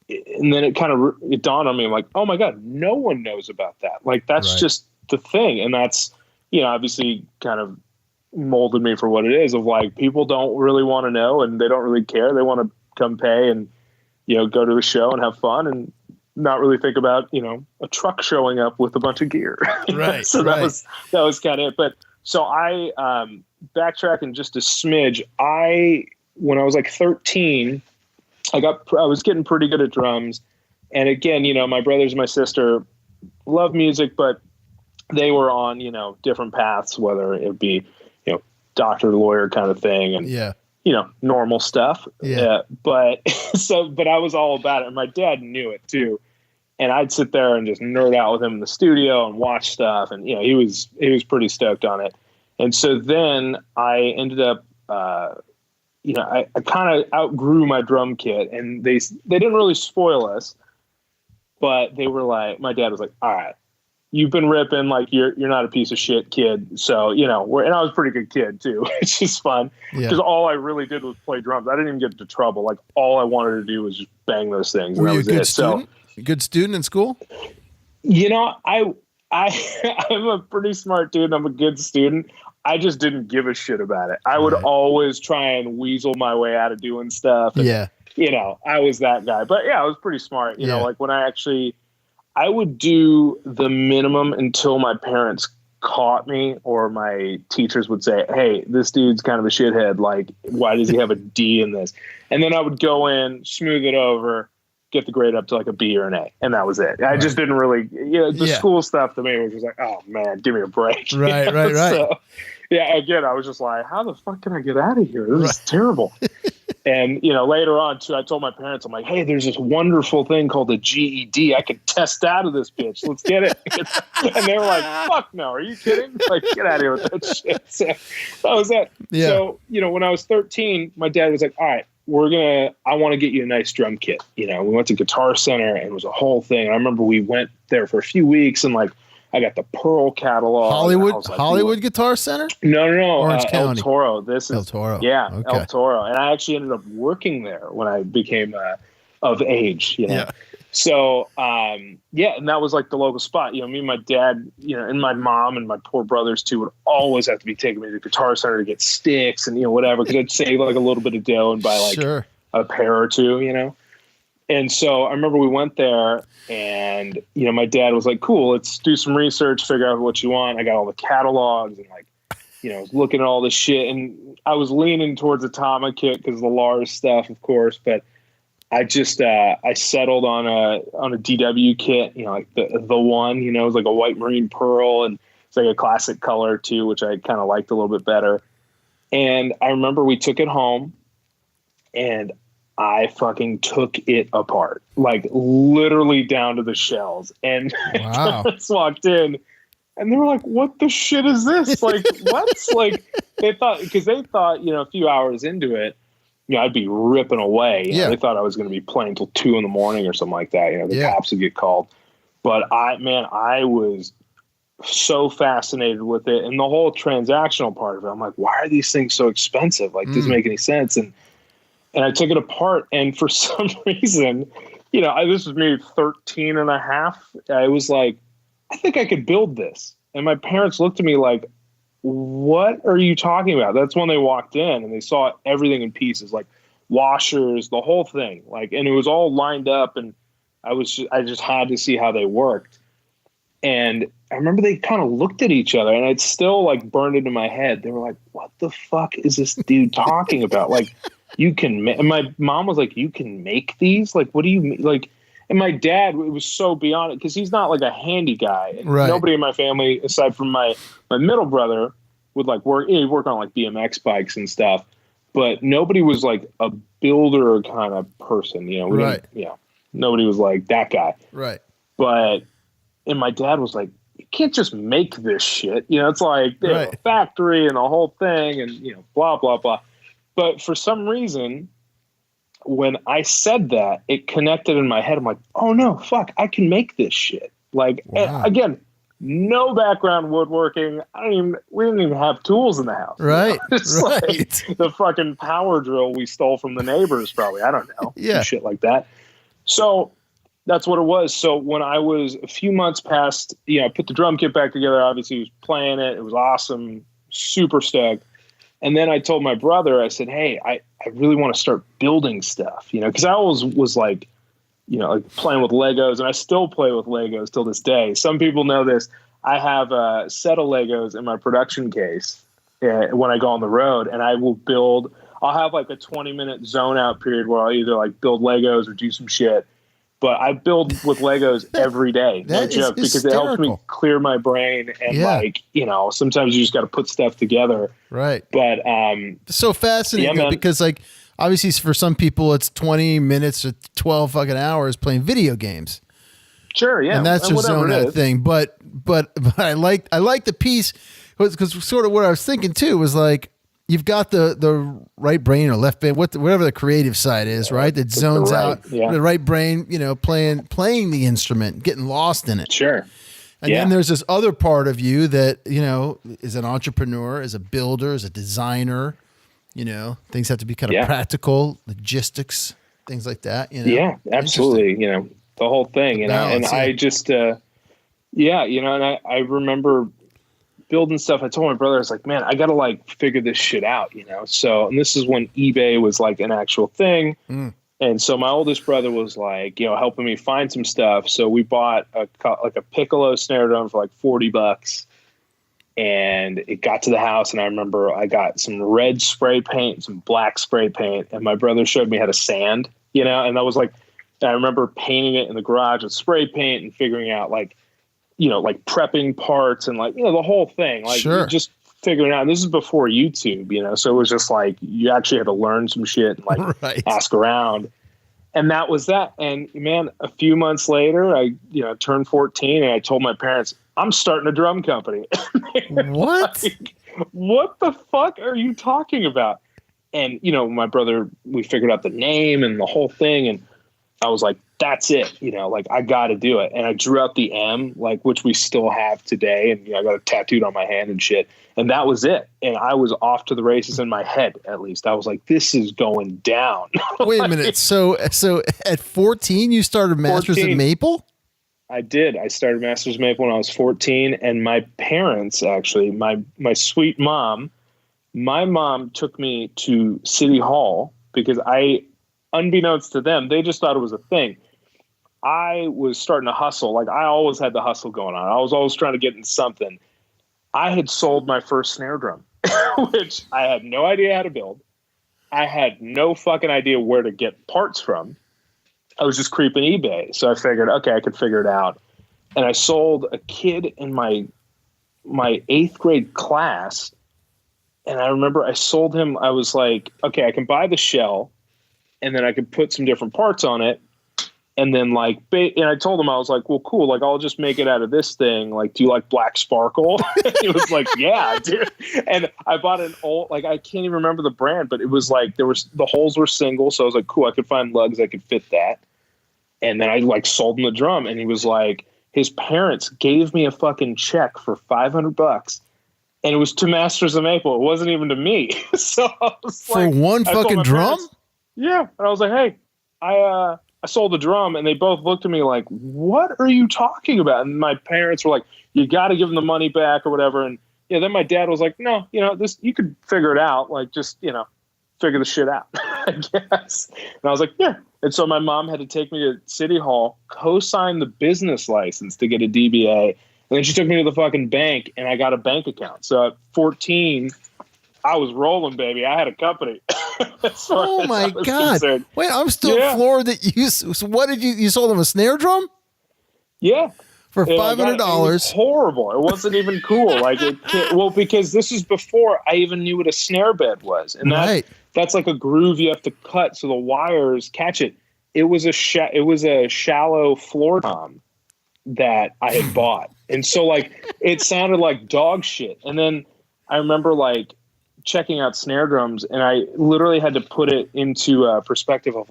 then it dawned on me, I'm like, oh my God, no one knows about that. Like, that's just the thing. And that's, obviously kind of molded me for what it is, of like, people don't really want to know and they don't really care. They want to come pay and go to a show and have fun, and not really think about, a truck showing up with a bunch of gear. Right. So that was kind of it. But so I, backtracking just a smidge, when I was like 13, I was getting pretty good at drums. And again, my brothers and my sister love music, but they were on, different paths, whether it be, doctor, lawyer kind of thing. And, normal stuff. Yeah. But I was all about it. And my dad knew it too. And I'd sit there and just nerd out with him in the studio and watch stuff. And, he was pretty stoked on it. And so then I ended up, I kind of outgrew my drum kit, and they didn't really spoil us, but they were like, my dad was like, all right, you've been ripping, like you're not a piece of shit kid. So, and I was a pretty good kid too. It's just fun because all I really did was play drums. I didn't even get into trouble. Like all I wanted to do was just bang those things. Were and you a that was good it. student? A good student in school? I'm a pretty smart dude. I'm a good student. I just didn't give a shit about it. I would always try and weasel my way out of doing stuff. And, I was that guy. But yeah, I was pretty smart. You know, like when I would do the minimum until my parents caught me or my teachers would say, hey, this dude's kind of a shithead. Like, why does he have a D in this? And then I would go in, smooth it over, get the grade up to like a B or an A. And that was it. I just didn't really, the school stuff to me was just like, oh man, give me a break. Right. So, again, I was just like, how the fuck can I get out of here? This is terrible. And, later on too, I told my parents, I'm like, hey, there's this wonderful thing called a GED. I could test out of this bitch. Let's get it. And they were like, fuck no. Are you kidding? Like, get out of here with that shit. So that was it. Yeah. So, when I was 13, my dad was like, all right, I want to get you a nice drum kit. We went to Guitar Center and it was a whole thing. And I remember we went there for a few weeks and like, I got the Pearl catalog. Hollywood Guitar Center? No. Orange County. El Toro. This is El Toro. Yeah, okay. El Toro. And I actually ended up working there when I became of age. Yeah. So and that was like the local spot. Me and my dad, and my mom and my poor brothers too would always have to be taking me to the Guitar Center to get sticks and whatever because I'd save like a little bit of dough and buy like a pair or two. And so I remember we went there and, my dad was like, cool, let's do some research, figure out what you want. I got all the catalogs and like, I was looking at all this shit and I was leaning towards Atomic kit because of the Lars stuff, of course. But I just, I settled on a DW kit, like the one, it was like a white marine pearl and it's like a classic color too, which I kind of liked a little bit better. And I remember we took it home and I fucking took it apart, like literally down to the shells. And wow. parents walked in and they were like, what the shit is this? Like, what? Like they thought, a few hours into it, I'd be ripping away. They thought I was going to be playing till 2 a.m. or something like that. The cops would get called. But I was so fascinated with it. And the whole transactional part of it, I'm like, why are these things so expensive? Like, doesn't make any sense. And I took it apart, and for some reason, this was maybe 13 and a half. I was like, I think I could build this. And my parents looked at me like, what are you talking about? That's when they walked in and they saw everything in pieces, like washers, the whole thing. Like, and it was all lined up, and I just had to see how they worked. And I remember they kind of looked at each other, and it's still like burned into my head. They were like, what the fuck is this dude talking about? Like, you can and my mom was like, you can make these? Like, what do you mean? Like, and my dad, it was so beyond it because he's not like a handy guy. And nobody in my family, aside from my middle brother, would like work. He'd work on like BMX bikes and stuff, but nobody was like a builder kind of person. Nobody was like that guy. Right. And my dad was like, you can't just make this shit. It's like a factory and the whole thing and, blah, blah, blah. But for some reason, when I said that, it connected in my head. I'm like, oh no, fuck, I can make this shit. Like, again, no background woodworking. We didn't even have tools in the house. Right. It's like the fucking power drill we stole from the neighbors, probably. I don't know. Shit like that. So that's what it was. So when I was a few months past, I put the drum kit back together. Obviously, he was playing it. It was awesome. Super stoked. And then I told my brother, I said, hey, I really want to start building stuff, because I always was like, like playing with Legos, and I still play with Legos till this day. Some people know this. I have a set of Legos in my production case when I go on the road, and I'll have like a 20-minute zone out period where I'll either like build Legos or do some shit. But I build with Legos every day. That no joke, because it helps me clear my brain. And sometimes you just got to put stuff together. Right. But it's so fascinating because like, obviously for some people it's 20 minutes to 12 fucking hours playing video games. Sure. Yeah. And that's just zone out thing. But I like the piece because sort of what I was thinking too was like, you've got the right brain or left brain, whatever the creative side is, right? That zones out the right brain, playing the instrument, getting lost in it. Sure. And then there's this other part of you that, is an entrepreneur, is a builder, is a designer, things have to be kind of practical, logistics, things like that. Yeah, absolutely. The whole thing. I just, and I remember building stuff. I told my brother, I was like, man, I got to like figure this shit out, So, and this is when eBay was like an actual thing. And so my oldest brother was like, helping me find some stuff. So we bought a piccolo snare drum for like $40, and it got to the house. And I remember I got some red spray paint, some black spray paint, and my brother showed me how to sand, and that was like, I remember painting it in the garage with spray paint and figuring out like prepping parts and like, the whole thing, like just figuring out. And this is before YouTube, so it was just like, you actually had to learn some shit and like ask around. And that was that. And man, a few months later, I, turned 14 and I told my parents, I'm starting a drum company. What? Like, what the fuck are you talking about? And, my brother, we figured out the name and the whole thing. And I was like, that's it, like I got to do it. And I drew out the M, like, which we still have today. And I got it tattooed on my hand and shit. And that was it. And I was off to the races in my head. At least I was like, this is going down. Wait a minute. So at 14, you started Masters at Maple? I did. I started Masters Maple when I was 14. And my parents, actually, my sweet mom, my mom took me to City Hall because unbeknownst to them, they just thought it was a thing. I was starting to hustle. Like I always had the hustle going on. I was always trying to get into something. I had sold my first snare drum, which I had no idea how to build. I had no fucking idea where to get parts from. I was just creeping eBay. So I figured, okay, I could figure it out. And I sold a kid in my 8th grade class. And I remember I sold him. I was like, okay, I can buy the shell, and then I could put some different parts on it. And then and I told him, I was like, well, cool. Like, I'll just make it out of this thing. Like, do you like black sparkle? He was like, yeah, dude. And I bought an old, like, I can't even remember the brand, but it was like, the holes were single. So I was like, cool. I could find lugs that could fit that. And then I sold him the drum, and he was like, his parents gave me a fucking check for $500. And it was to Masters of Maple. It wasn't even to me. So I was for one fucking drum? Parents, yeah. And I was like, hey, I sold the drum, and they both looked at me like, what are you talking about? And my parents were like, you got to give them the money back or whatever. And then my dad was like, no, this, you could figure it out. Like, just, figure the shit out, I guess. And I was like, yeah. And so my mom had to take me to City Hall, co-sign the business license to get a DBA. And then she took me to the fucking bank, and I got a bank account. So at 14, I was rolling, baby. I had a company. Oh my God. Concerned. Wait, I'm still floored that you sold them a snare drum? Yeah. For $500. It was horrible. It wasn't even cool. Because this is before I even knew what a snare bed was. And that's like a groove you have to cut so the wires catch it. It was a shallow floor tom that I had bought. And so it sounded like dog shit. And then I remember checking out snare drums, and I literally had to put it into a perspective of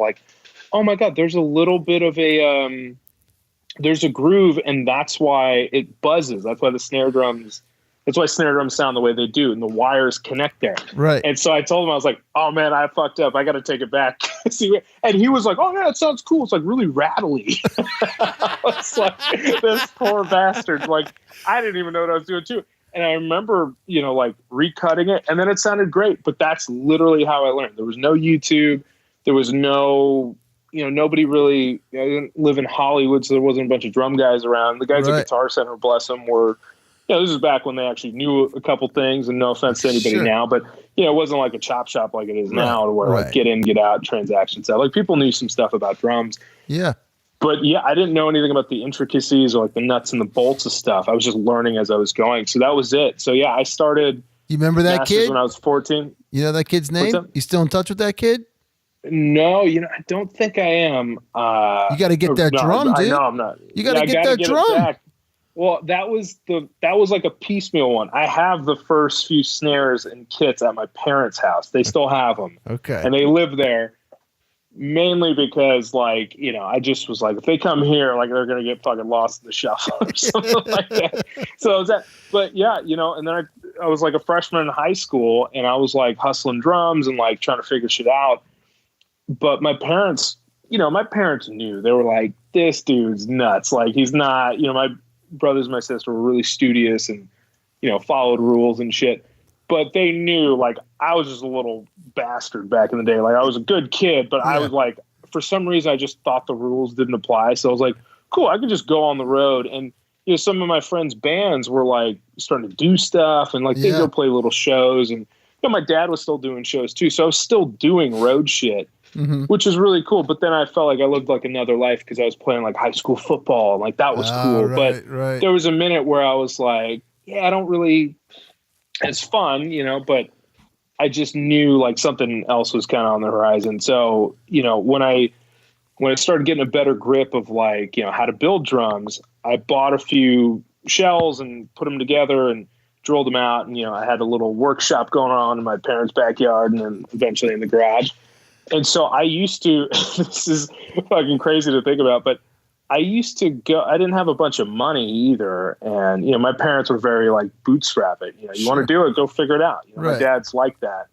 oh my God, there's a little bit of there's a groove, and that's why it buzzes. That's why snare drums sound the way they do, and the wires connect there. Right. And so I told him, I was like, oh man, I fucked up. I got to take it back. And he was like, oh yeah, it sounds cool. It's really rattly. I was like, this poor bastard. I didn't even know what I was doing too. And I remember, recutting it, and then it sounded great. But that's literally how I learned. There was no YouTube. There was no, nobody really, I didn't live in Hollywood, so there wasn't a bunch of drum guys around. The guys Right. at Guitar Center, bless them, were, this is back when they actually knew a couple things, and no offense to anybody Sure. now, but, it wasn't like a chop shop like it is now, to where right. like get in, get out, transaction stuff. Like people knew some stuff about drums. Yeah. But yeah, I didn't know anything about the intricacies or like the nuts and the bolts of stuff. I was just learning as I was going. So that was it. So yeah, I started. You remember that Masters kid? when I was 14. You know that kid's name? up? You still in touch with that kid? No, I don't think I am. You got to get that drum, dude. No, I'm not. You got to get that it drum. back. Well, that was like a piecemeal one. I have the first few snares and kits at my parents' house. They still have them. Okay. And they live there. Mainly because, like, I just was like, if they come here, like, they're going to get fucking lost in the shuffle or something like that. So it was that. But yeah, and then I was like a freshman in high school, and I was like hustling drums and like trying to figure shit out. But my parents knew. They were like, this dude's nuts. Like, he's not, my brothers and my sister were really studious and, followed rules and shit. But they knew, like, I was just a little bastard back in the day. Like, I was a good kid, but I was like, for some reason, I just thought the rules didn't apply. So I was like, cool, I could just go on the road. And, some of my friends' bands were like starting to do stuff, and like they'd go play little shows. And, my dad was still doing shows too. So I was still doing road shit, which is really cool. But then I felt like I lived like another life because I was playing like high school football, and like that was cool. Right, but there was a minute where I was like, I don't really. It's fun, but I just knew like something else was kind of on the horizon. So, when I started getting a better grip of like, how to build drums, I bought a few shells and put them together and drilled them out. And, I had a little workshop going on in my parents' backyard and then eventually in the garage. And so I used to, this is fucking crazy to think about, but I used to go, I didn't have a bunch of money either. And, my parents were very like bootstrap it. You want to do it, go figure it out. My dad's like that.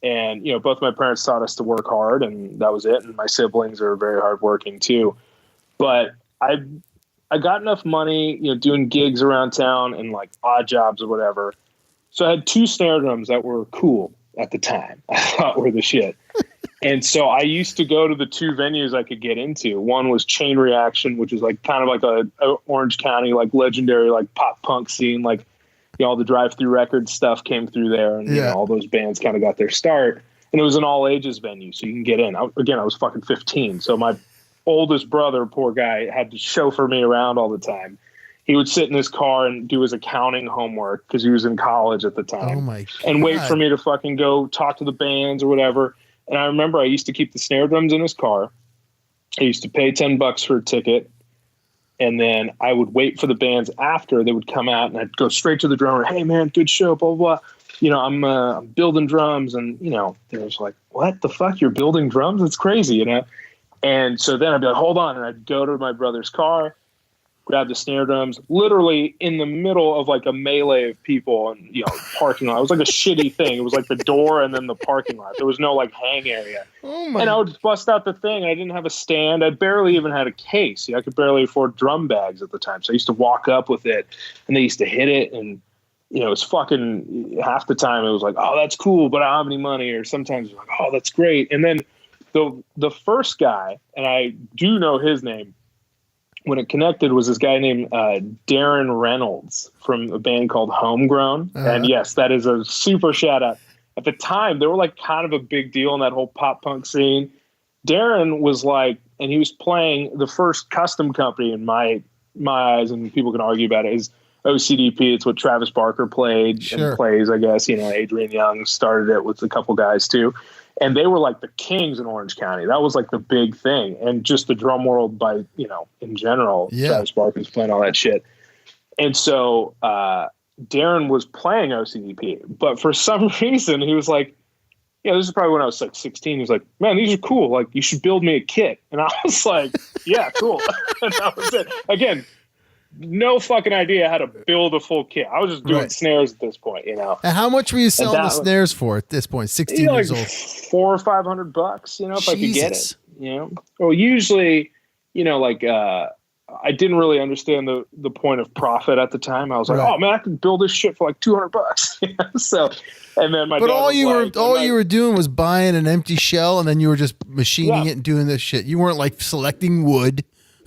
And, both my parents taught us to work hard, and that was it. And my siblings are very hardworking too. But I got enough money, doing gigs around town and like odd jobs or whatever. So I had 2 snare drums that were cool at the time. I thought were the shit. And so I used to go to the 2 venues I could get into. One was Chain Reaction, which is like kind of like a Orange County, like legendary, like pop punk scene. Like, all the Drive-Thru Records stuff came through there, and all those bands kind of got their start. And it was an all ages venue, so you can get in. I was fucking 15. So my oldest brother, poor guy, had to chauffeur me around all the time. He would sit in his car and do his accounting homework because he was in college at the time. Oh my God. And wait for me to fucking go talk to the bands or whatever. And I remember I used to keep the snare drums in his car. I used to pay $10 for a ticket. And then I would wait for the bands after. They would come out, and I'd go straight to the drummer. Hey man, good show, blah, blah, blah. I'm building drums. And, they was like, what the fuck? You're building drums? That's crazy, And so then I'd be like, hold on. And I'd go to my brother's car, grab the snare drums, literally in the middle of like a melee of people and, parking lot. It was like a shitty thing. It was like the door and then the parking lot. There was no like hang area. And I would bust out the thing. I didn't have a stand. I barely even had a case. I could barely afford drum bags at the time. So I used to walk up with it, and they used to hit it. And, it was fucking half the time it was like, oh, that's cool, but I don't have any money. Or sometimes it was like, oh, that's great. And then the first guy, and I do know his name, when it connected, was this guy named Darren Reynolds from a band called Homegrown. And yes, that is a super shout out. At the time, they were like kind of a big deal in that whole pop punk scene. Darren was like, and he was playing the first custom company in my eyes, and people can argue about it, is OCDP. It's what Travis Barker played and plays, I guess. Adrian Young started it with a couple guys too. And they were like the kings in Orange County. That was like the big thing. And just the drum world by, in general, Travis Barker's playing all that shit. And so Darren was playing OCDP. But for some reason, he was like, this is probably when I was like 16. He was like, man, these are cool. Like, you should build me a kit. And I was like, yeah, cool. And that was it. Again, no fucking idea how to build a full kit. I was just doing snares at this point, And how much were you selling the snares for at this point? 16 years old. $400 or $500, if I could get it. Well, usually, I didn't really understand the point of profit at the time. I was like, oh man, I can build this shit for like $200. So, and then my but dad all was you were doing was buying an empty shell, and then you were just machining it and doing this shit. You weren't like selecting wood.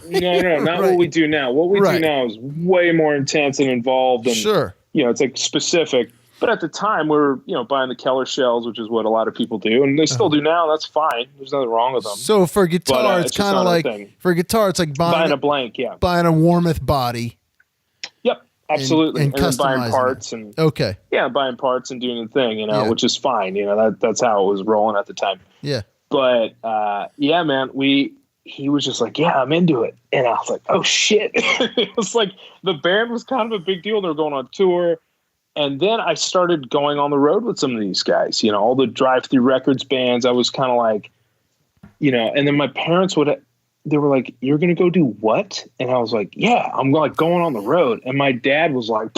No, not what we do now. What we do now is way more intense and involved, and it's like specific. But at the time, we were buying the Keller shells, which is what a lot of people do, and they still do now. That's fine. There's nothing wrong with them. So for guitar, it's kind of like it's like buying a blank, buying a Warmoth body. Yep, absolutely, and then buying parts and buying parts and doing the thing, which is fine. That's how it was rolling at the time. Yeah, but man, he was just like, yeah, I'm into it, and I was like, oh shit. It was like the band was kind of a big deal. They were going on tour. And then I started going on the road with some of these guys, all the drive-through records bands. I was kind of like, and then my parents they were like, you're going to go do what? And I was like, yeah, I'm like going on the road. And my dad was like,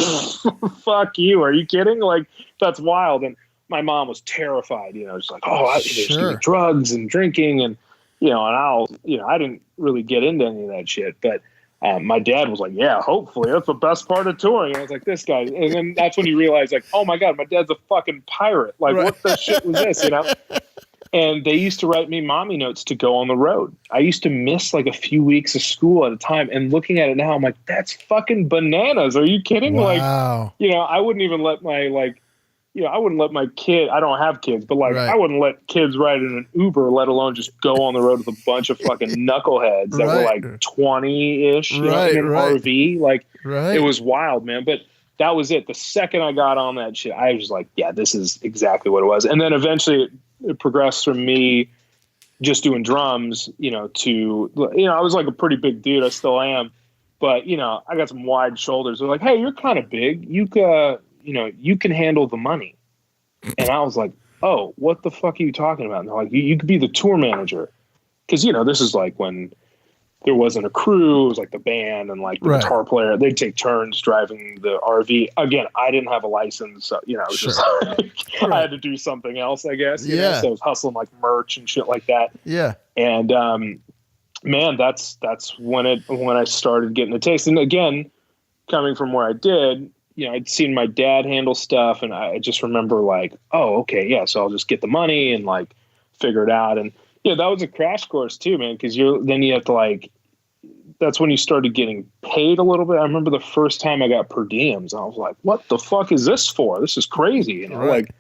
fuck you. Are you kidding? Like, that's wild. And my mom was terrified, just like, there's gonna be drugs and drinking. And, I didn't really get into any of that shit, but my dad was like, yeah, hopefully that's the best part of touring. And I was like, this guy. And then that's when you realize, like, oh my God, my dad's a fucking pirate. Like, what the shit was this, And they used to write me mommy notes to go on the road. I used to miss like a few weeks of school at a time. And looking at it now, I'm like, that's fucking bananas. Are you kidding? Wow. Like, I wouldn't even let I wouldn't let my kid, I don't have kids, but I wouldn't let kids ride in an Uber, let alone just go on the road with a bunch of fucking knuckleheads that were like 20-ish in an RV. Like, it was wild, man. But that was it. The second I got on that shit, I was like, yeah, this is exactly what it was. And then eventually it progressed from me just doing drums, to, I was like a pretty big dude. I still am. But, I got some wide shoulders. They're like, hey, you're kind of big. You can handle the money. And I was like, oh, what the fuck are you talking about? And they're like, you could be the tour manager. Because, this is like when there wasn't a crew. It was like the band and like the guitar player. They'd take turns driving the RV. Again, I didn't have a license. So, it was just like, I had to do something else, I guess. So I was hustling like merch and shit like that. Yeah. And, man, that's when I started getting a taste. And again, coming from where I did, I'd seen my dad handle stuff, and I just remember like, oh, okay, yeah, so I'll just get the money and like figure it out. And that was a crash course too, man, because then you have to like, that's when you started getting paid a little bit. I remember the first time I got per diems, I was like, what the fuck is this for? This is crazy. Like,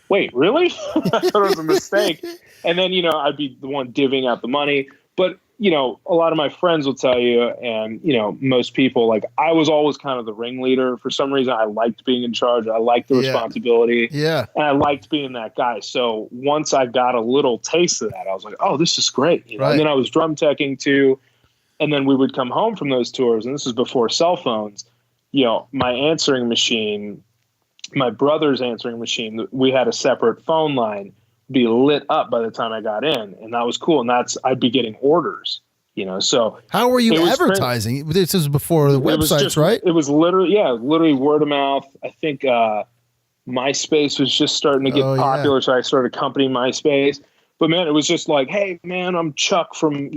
wait, really? I thought it was a mistake. And then, I'd be the one divvying out the money. But a lot of my friends will tell you, and, most people, like, I was always kind of the ringleader. For some reason, I liked being in charge. I liked the responsibility. Yeah. And I liked being that guy. So once I got a little taste of that, I was like, oh, this is great. And then I was drum teching too. And then we would come home from those tours, and this is before cell phones. My answering machine, my brother's answering machine, we had a separate phone line, be lit up by the time I got in, and that was cool. And I'd be getting orders, so how were you advertising? This was before the websites, right? It was literally word of mouth. I think MySpace was just starting to get popular. So I started a company, MySpace, but man, it was just like, hey man, I'm Chuck from,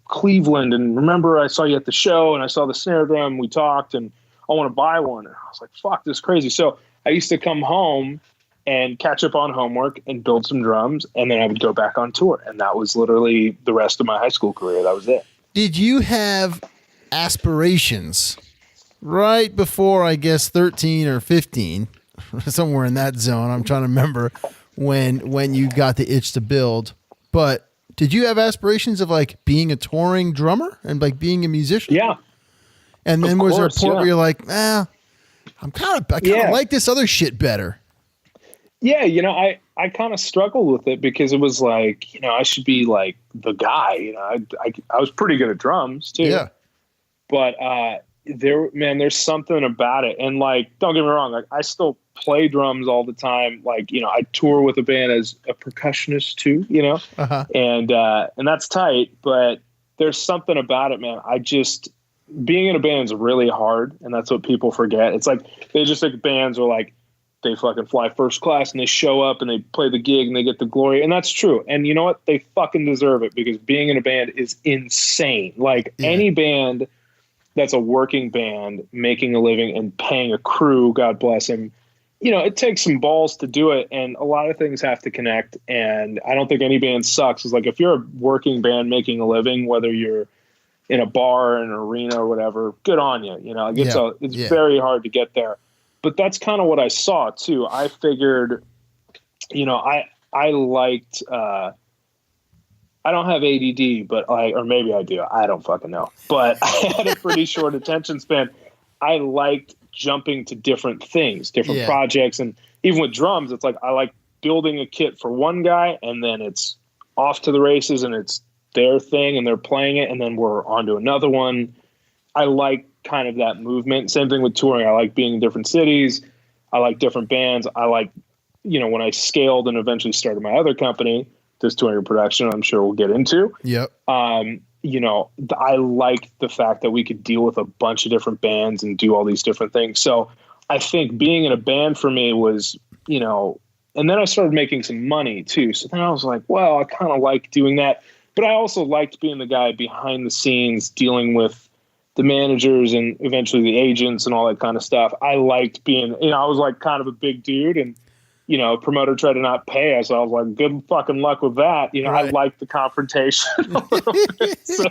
Cleveland. And remember I saw you at the show and I saw the snare drum. We talked and I want to buy one. And I was like, fuck, this is crazy. So I used to come home and catch up on homework and build some drums. And then I would go back on tour. And that was literally the rest of my high school career. That was it. Did you have Aspirations right before, I guess, 13 or 15, somewhere in that zone? I'm trying to remember when you got the itch to build. But did you have aspirations of like being a touring drummer and like being a musician? Yeah. And then was there a point where you're like, I kind of like this other shit better? Yeah, I kind of struggled with it because it was like, I should be like the guy. I was pretty good at drums too. Yeah. But there's something about it. And like, don't get me wrong, like I still play drums all the time. Like, I tour with a band as a percussionist too, and that's tight, but there's something about it, man. Being in a band is really hard. And that's what people forget. It's like, they just think bands are like, they fucking fly first class and they show up and they play the gig and they get the glory. And that's true. And you know what? They fucking deserve it because being in a band is insane. Like any band that's a working band, making a living and paying a crew, God bless him, you know, it takes some balls to do it. And a lot of things have to connect. And I don't think any band sucks. It's like, if you're a working band making a living, whether you're in a bar, an arena or whatever, good on you. You know, like it's very hard to get there, but that's kind of what I saw too. I figured, you know, I liked, I don't have ADD, but or maybe I do. I don't fucking know, but I had a pretty short attention span. I liked jumping to different things, different projects. And even with drums, it's like, I like building a kit for one guy and then it's off to the races and it's their thing and they're playing it. And then we're on to another one. I like kind of that movement. Same thing with touring. I like being in different cities. I like different bands. I like, you know, when I scaled and eventually started my other company, this touring and production, I'm sure we'll get into. Yep. You know, I liked the fact that we could deal with a bunch of different bands and do all these different things. So I think being in a band for me was, you know, and then I started making some money too. So then I was like, well, I kind of like doing that. But I also liked being the guy behind the scenes, dealing with the managers and eventually the agents and all that kind of stuff. I liked being, you know, I was like kind of a big dude and, you know, promoter tried to not pay us. I was like, good fucking luck with that. You know, right. I like the confrontation a little bit. So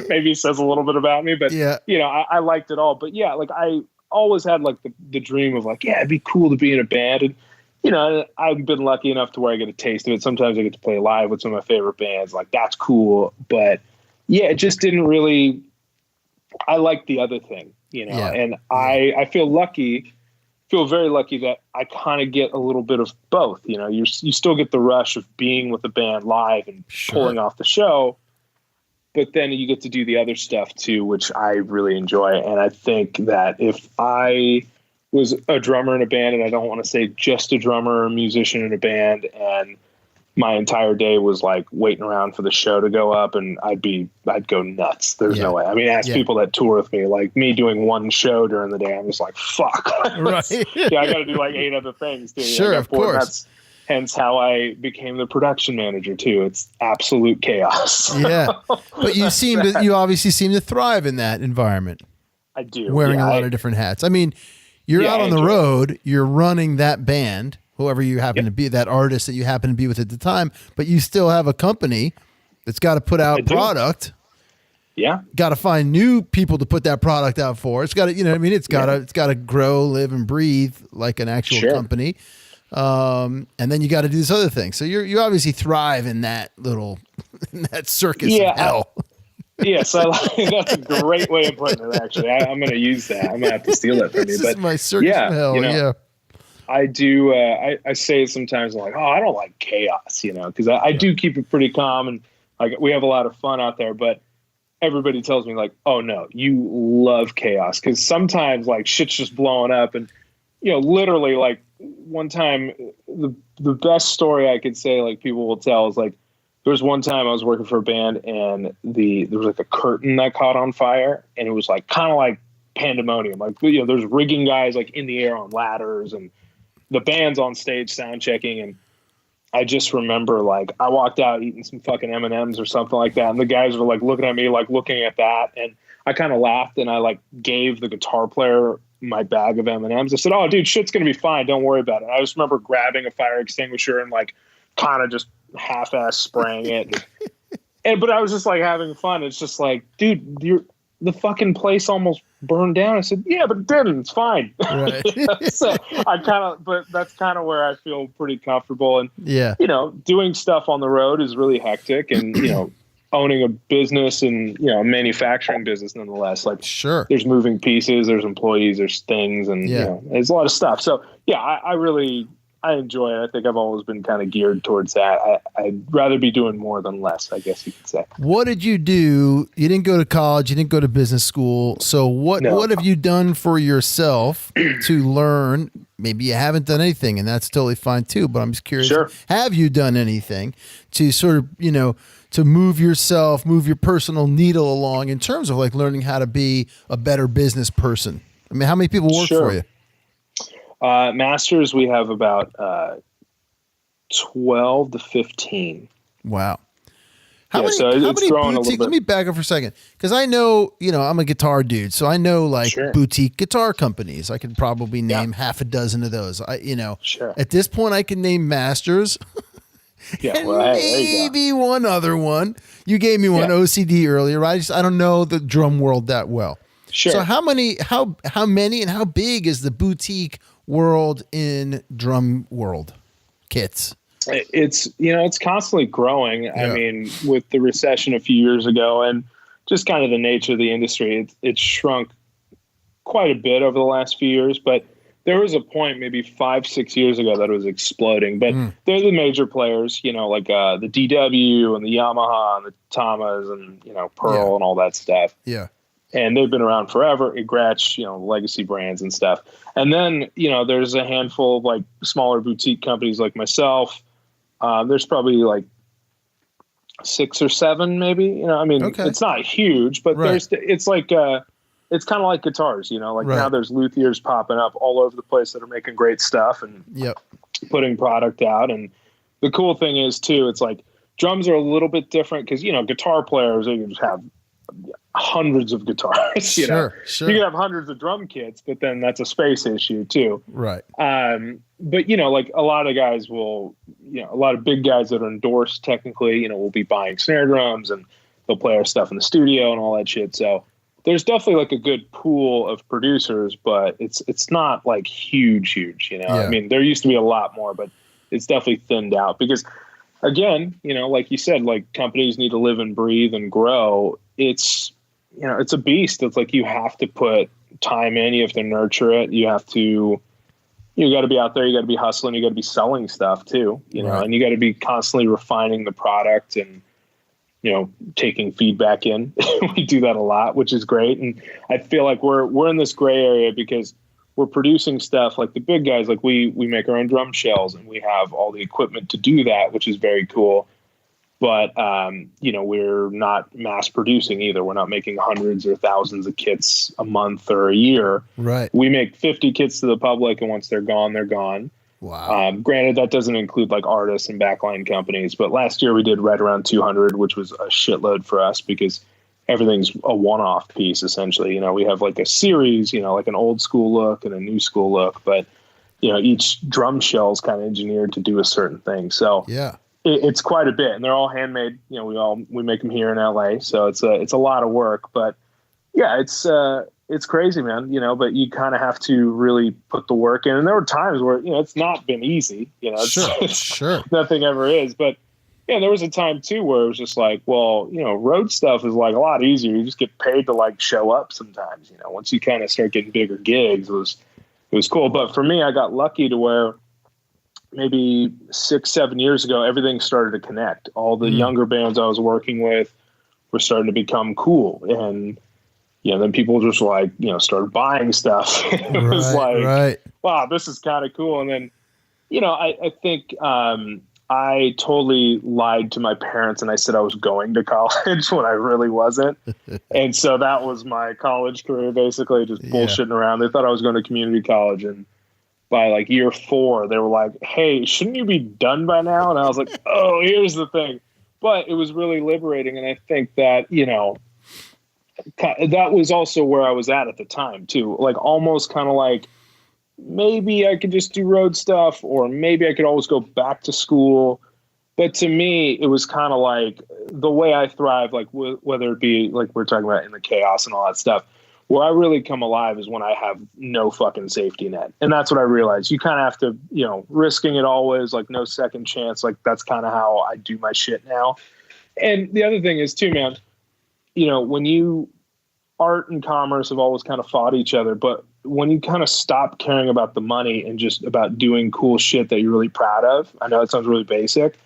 maybe it says a little bit about me, but you know, I liked it all. But yeah, like I always had like the dream of like, yeah, it'd be cool to be in a band. And, you know, I've been lucky enough to where I get a taste of it. Sometimes I get to play live with some of my favorite bands. Like that's cool. But yeah, it just didn't really, I like the other thing, you know, and I feel very lucky that I kind of get a little bit of both. You know, you still get the rush of being with the band live and pulling off the show, but then you get to do the other stuff too, which I really enjoy. And I think that if I was a drummer in a band, and I don't want to say just a drummer or a musician in a band, and my entire day was like waiting around for the show to go up, and I'd go nuts. There's no way. I mean, ask people that tour with me, like me doing one show during the day, I'm just like, fuck. Right. I got to do like 8 other things too. Sure, of course. That's hence how I became the production manager too. It's absolute chaos. Yeah. But you obviously seem to thrive in that environment. I do. Wearing a lot of different hats. I mean, you're out on the road, you're running that band, whoever you happen to be, that artist that you happen to be with at the time, but you still have a company that's got to put out product. Yeah. Got to find new people to put that product out for. It's got to, you know what I mean? It's got to grow, live and breathe like an actual company. And then you got to do this other thing. So you obviously thrive in that that circus of hell. Yes, that's a great way of putting it, actually. I'm going to use that. I'm going to have to steal that from you. This is my circus of hell, you know, I do. I say it sometimes. I'm like, oh, I don't like chaos, you know, because I do keep it pretty calm and like we have a lot of fun out there. But everybody tells me like, oh no, you love chaos because sometimes like shit's just blowing up, and you know, literally like one time the best story I could say like people will tell is like there was one time I was working for a band and there was like a curtain that caught on fire and it was like kind of like pandemonium. Like, you know, there's rigging guys like in the air on ladders and the band's on stage sound checking. And I just remember like I walked out eating some fucking M&Ms or something like that. And the guys were like looking at me, like looking at that. And I kind of laughed and I like gave the guitar player my bag of M&Ms. I said, oh dude, shit's going to be fine. Don't worry about it. And I just remember grabbing a fire extinguisher and like kind of just half-ass spraying it. But I was just like having fun. It's just like, dude, the fucking place almost burned down. I said, yeah, but it didn't. It's fine. Right. So but that's kind of where I feel pretty comfortable. And, you know, doing stuff on the road is really hectic and, you know, owning a business and, you know, a manufacturing business nonetheless. Like, there's moving pieces, there's employees, there's things, and, you know, there's a lot of stuff. So, yeah, I enjoy it. I think I've always been kind of geared towards that. I'd rather be doing more than less, I guess you could say. What did you do? You didn't go to college. You didn't go to business school. So what have you done for yourself to learn? Maybe you haven't done anything, and that's totally fine too. But I'm just curious. Have you done anything to sort of, you know, to move your personal needle along in terms of like learning how to be a better business person? I mean, how many people work for you? Masters, we have about 12 to 15. Wow. How many growing a little boutique? bit. Let me back up for a second, because I know, I'm a guitar dude, so I know like Sure. boutique guitar companies. I could probably name half a dozen of those. Sure. At this point, I can name Masters. Yeah, and well, hey, there you go. maybe one other one. You gave me one, OCD, earlier, right? I don't know the drum world that well. Sure. So how many and how big is the boutique world in drum world kits? It's constantly growing. Yeah. I mean, with the recession a few years ago and just kind of the nature of the industry, it's shrunk quite a bit over the last few years, but there was a point maybe 5-6 years ago that it was exploding. But they're the major players, like the DW and the Yamaha and the Tamas and Pearl and all that stuff. Yeah. And they've been around forever. Gretsch, legacy brands and stuff. And then, there's a handful of like smaller boutique companies like myself. There's probably like 6 or 7, maybe. It's not huge, but it's like it's kind of like guitars, now there's luthiers popping up all over the place that are making great stuff and putting product out. And the cool thing is too, it's like drums are a little bit different because, guitar players, they can just have hundreds of guitars. Sure. You can have hundreds of drum kits, but then that's a space issue too. Right. But like a lot of guys will, a lot of big guys that are endorsed technically, will be buying snare drums and they'll play our stuff in the studio and all that shit. So there's definitely like a good pool of producers, but it's not like huge. I mean, there used to be a lot more, but it's definitely thinned out because, again, like you said, like companies need to live and breathe and grow. It's a beast. It's like you have to put time in, you have to nurture it, you got to be out there, you got to be hustling, you got to be selling stuff too, and you got to be constantly refining the product and taking feedback in. We do that a lot, which is great. And I feel like we're in this gray area because we're producing stuff like the big guys, like we make our own drum shells and we have all the equipment to do that, which is very cool. But, we're not mass producing either. We're not making hundreds or thousands of kits a month or a year. Right. We make 50 kits to the public, and once they're gone, they're gone. Wow. Granted, that doesn't include like artists and backline companies, but last year we did right around 200, which was a shitload for us because everything's a one-off piece essentially. We have like a series, like an old school look and a new school look, but each drum shell is kind of engineered to do a certain thing. So yeah, it's quite a bit, and they're all handmade. We make them here in LA, so it's a lot of work, but yeah, it's crazy, man, but you kind of have to really put the work in. And there were times where, it's not been easy, Sure. Nothing ever is. But yeah, there was a time too where it was just like, well, road stuff is like a lot easier. You just get paid to like show up sometimes, once you kind of start getting bigger gigs, it was cool. But for me, I got lucky to where maybe 6-7 years ago, everything started to connect. All the younger bands I was working with were starting to become cool. And, then people just like, started buying stuff. It was like, wow, this is kind of cool. And then, I think I totally lied to my parents and I said I was going to college when I really wasn't. And so that was my college career, basically just bullshitting around. They thought I was going to community college. And by like year 4, they were like, hey, shouldn't you be done by now? And I was like, oh, here's the thing. But it was really liberating. And I think that, that was also where I was at the time too. Like almost kind of like maybe I could just do road stuff, or maybe I could always go back to school. But to me, it was kind of like the way I thrive, like whether it be like we're talking about in the chaos and all that stuff, where I really come alive is when I have no fucking safety net. And that's what I realized. You kind of have to, risking it always, like no second chance. Like that's kind of how I do my shit now. And the other thing is too, man, when art and commerce have always kind of fought each other, but when you kind of stop caring about the money and just about doing cool shit that you're really proud of, I know it sounds really basic,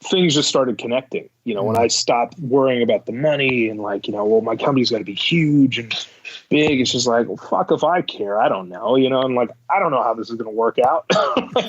things just started connecting. When I stopped worrying about the money and like, well, my company's got to be huge and big. It's just like, well, fuck if I care. I don't know, I'm like, I don't know how this is going to work out.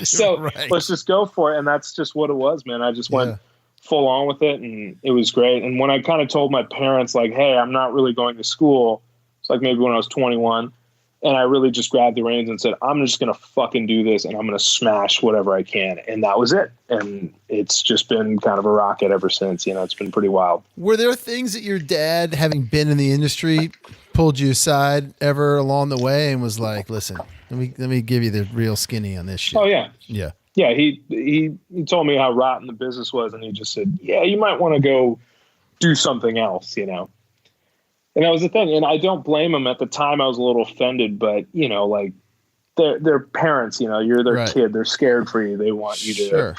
So let's just go for it. And that's just what it was, man. I just went full on with it and it was great. And when I kind of told my parents like, hey, I'm not really going to school, it's like maybe when I was 21, And I really just grabbed the reins and said, I'm just going to fucking do this and I'm going to smash whatever I can. And that was it. And it's just been kind of a rocket ever since. You know, it's been pretty wild. Were there things that your dad, having been in the industry, pulled you aside ever along the way and was like, listen, let me give you the real skinny on this shit? Oh, yeah. Yeah. Yeah. He told me how rotten the business was. And he just said, yeah, you might want to go do something else, you know? And that was the thing. And I don't blame them. At the time, I was a little offended, but, you know, like they're parents, you know, you're their kid. They're scared for you. They want you to,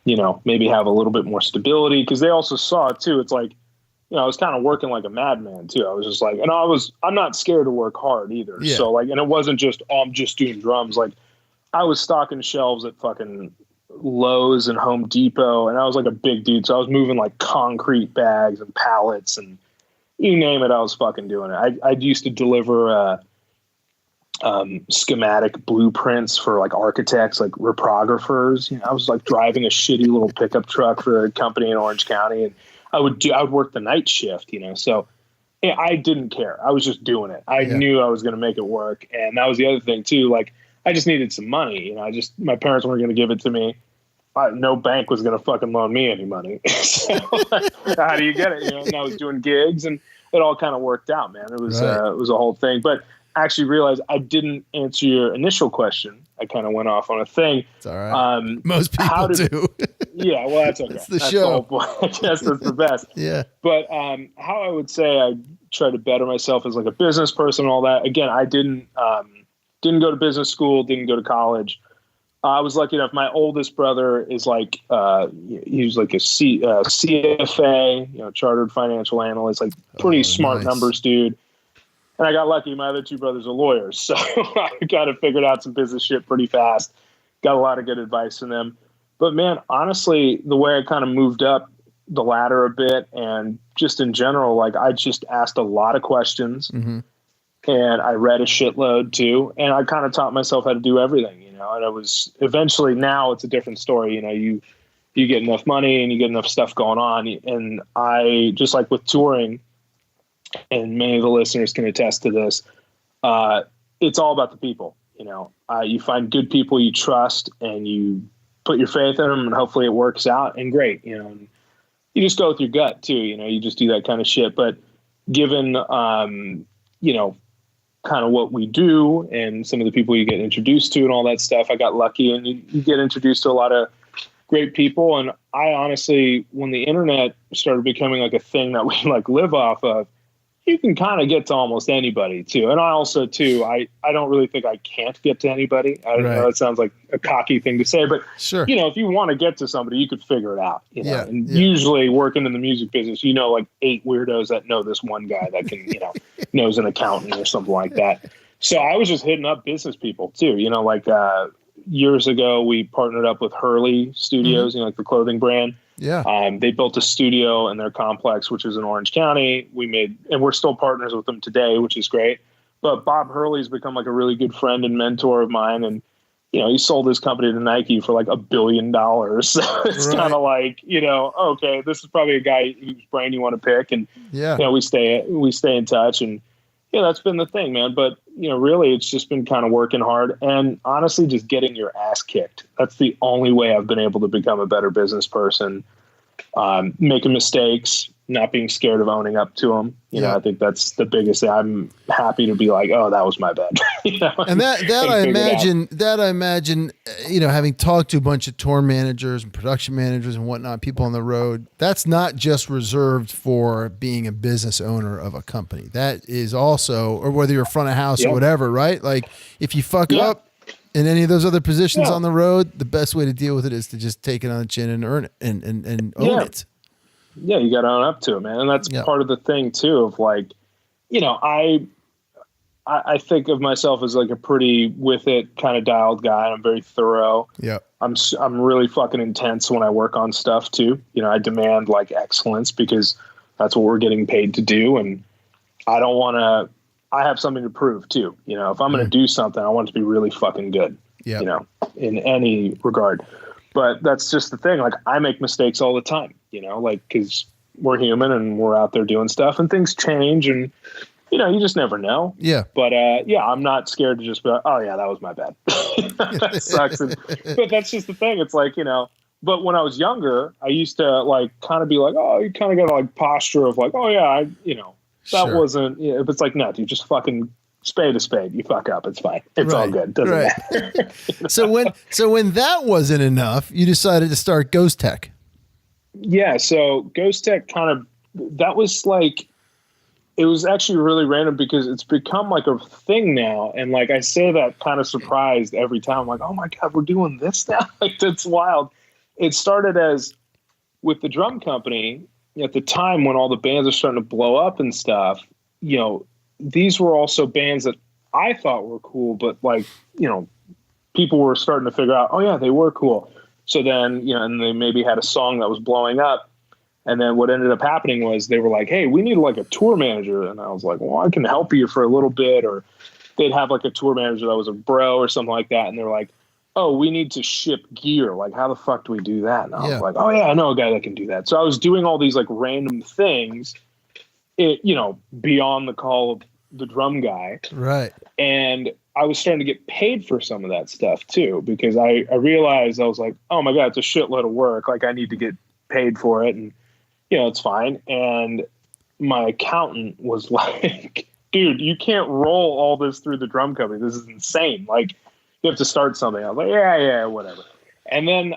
you know, maybe have a little bit more stability, because they also saw it too. It's like, you know, I was kind of working like a madman too. I was just like, and I'm not scared to work hard either. Yeah. So like, and it wasn't just, oh, I'm just doing drums. Like I was stocking shelves at fucking Lowe's and Home Depot. And I was like a big dude. So I was moving like concrete bags and pallets and, you name it, I was fucking doing it. I used to deliver schematic blueprints for like architects, like reprographers. You know, I was like driving a shitty little pickup truck for a company in Orange County, and I would work the night shift. You know, so yeah, I didn't care. I was just doing it. I knew I was going to make it work, and that was the other thing too. Like I just needed some money. You know, my parents weren't going to give it to me. No bank was going to fucking loan me any money. So how do you get it? You know, and I was doing gigs, and it all kind of worked out, man. It was a whole thing. But I actually realized I didn't answer your initial question. I kind of went off on a thing. It's all right. Most people do. Yeah, well, that's okay. That's the show. The whole point. Yes, that's the best. Yeah. But how I would say I try to better myself as like a business person and all that. Again, I didn't go to business school, didn't go to college. I was lucky enough. My oldest brother is like, he was like a CFA, you know, chartered financial analyst, like pretty smart numbers dude. And I got lucky. My other two brothers are lawyers. So I kind of figured out some business shit pretty fast. Got a lot of good advice from them. But man, honestly, the way I kind of moved up the ladder a bit, and just in general, like I just asked a lot of questions. Mm-hmm. And I read a shitload too. And I kind of taught myself how to do everything, you know, and I was eventually, now it's a different story. You know, you get enough money and you get enough stuff going on. And I, just like with touring, and many of the listeners can attest to this, it's all about the people, you know, you find good people you trust and you put your faith in them, and hopefully it works out, and great, you know, and you just go with your gut too. You know, you just do that kind of shit. But given, you know, kind of what we do and some of the people you get introduced to and all that stuff, I got lucky, and you get introduced to a lot of great people. And I honestly, when the internet started becoming like a thing that we like live off of, you can kind of get to almost anybody too. And I also too, I don't really think I can't get to anybody. I don't know. It sounds like a cocky thing to say, but sure, you know, if you want to get to somebody, you could figure it out, you know, usually working in the music business, you know, like 8 weirdos that know this one guy that can, you know, knows an accountant or something like that. So I was just hitting up business people too, you know, like, years ago, we partnered up with Hurley Studios, you know, like the clothing brand. Yeah. They built a studio in their complex, which is in Orange County. And we're still partners with them today, which is great. But Bob Hurley's become like a really good friend and mentor of mine. And, you know, he sold his company to Nike for like $1 billion. So it's kind of like, you know, okay, this is probably a guy whose brain you want to pick. And, you know, we stay in touch, and, yeah, that's been the thing, man. But, you know, really, it's just been kind of working hard and honestly just getting your ass kicked. That's the only way I've been able to become a better business person. Making mistakes, not being scared of owning up to them. You know, I think that's the biggest thing. I'm happy to be like, oh, that was my bad. You know? And that I imagine, you know, having talked to a bunch of tour managers and production managers and whatnot, people on the road, that's not just reserved for being a business owner of a company. That is also, or whether you're front of house or whatever, right? Like if you fuck up in any of those other positions on the road, the best way to deal with it is to just take it on the chin and earn it and own it. Yeah, you got to own up to it, man. And that's part of the thing too, of like, you know, I think of myself as like a pretty with it kind of dialed guy. I'm very thorough. Yeah. I'm really fucking intense when I work on stuff too. You know, I demand like excellence because that's what we're getting paid to do. And I have something to prove too. You know, if I'm going to do something, I want it to be really fucking good, you know, in any regard. But that's just the thing. Like I make mistakes all the time, you know, like, cause we're human and we're out there doing stuff and things change and you just never know. Yeah. But I'm not scared to just be like, oh yeah, that was my bad. That sucks. But that's just the thing. It's like, but when I was younger, I used to like kind of be like, oh, you kind of got like posture of like, oh yeah, that Sure. wasn't, if it's like, no, dude, just fucking spade a spade. You fuck up. It's fine. It's all good. Doesn't matter. So when that wasn't enough, you decided to start Ghost Tech. Yeah. So Ghost Tech that was like, it was actually really random because it's become like a thing now. And like, I say that kind of surprised every time. I'm like, oh my God, we're doing this now. Like, that's wild. It started as with the drum company at the time when all the bands are starting to blow up and stuff, these were also bands that I thought were cool, but like, people were starting to figure out, oh yeah, they were cool. So then, and they maybe had a song that was blowing up. And then what ended up happening was they were like, hey, we need like a tour manager. And I was like, well, I can help you for a little bit. Or they'd have like a tour manager that was a bro or something like that. And they're like, oh, we need to ship gear. Like, how the fuck do we do that? And I was like, oh yeah, I know a guy that can do that. So I was doing all these like random things, beyond the call of the drum guy. Right. And I was starting to get paid for some of that stuff too, because I realized I was like, oh my God, it's a shitload of work. Like I need to get paid for it. And, it's fine. And my accountant was like, dude, you can't roll all this through the drum company. This is insane. Like you have to start something. I was like, yeah, whatever. And then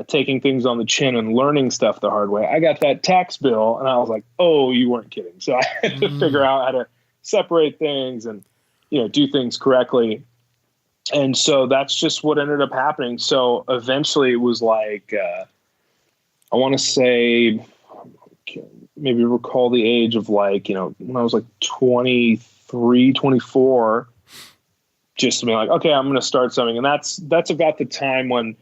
taking things on the chin and learning stuff the hard way, I got that tax bill and I was like, oh, you weren't kidding. So I had to figure out how to separate things and, do things correctly. And so that's just what ended up happening. So eventually it was like, I want to say, maybe recall the age of like, when I was like 23, 24, just to be like, okay, I'm going to start something. And that's about the time when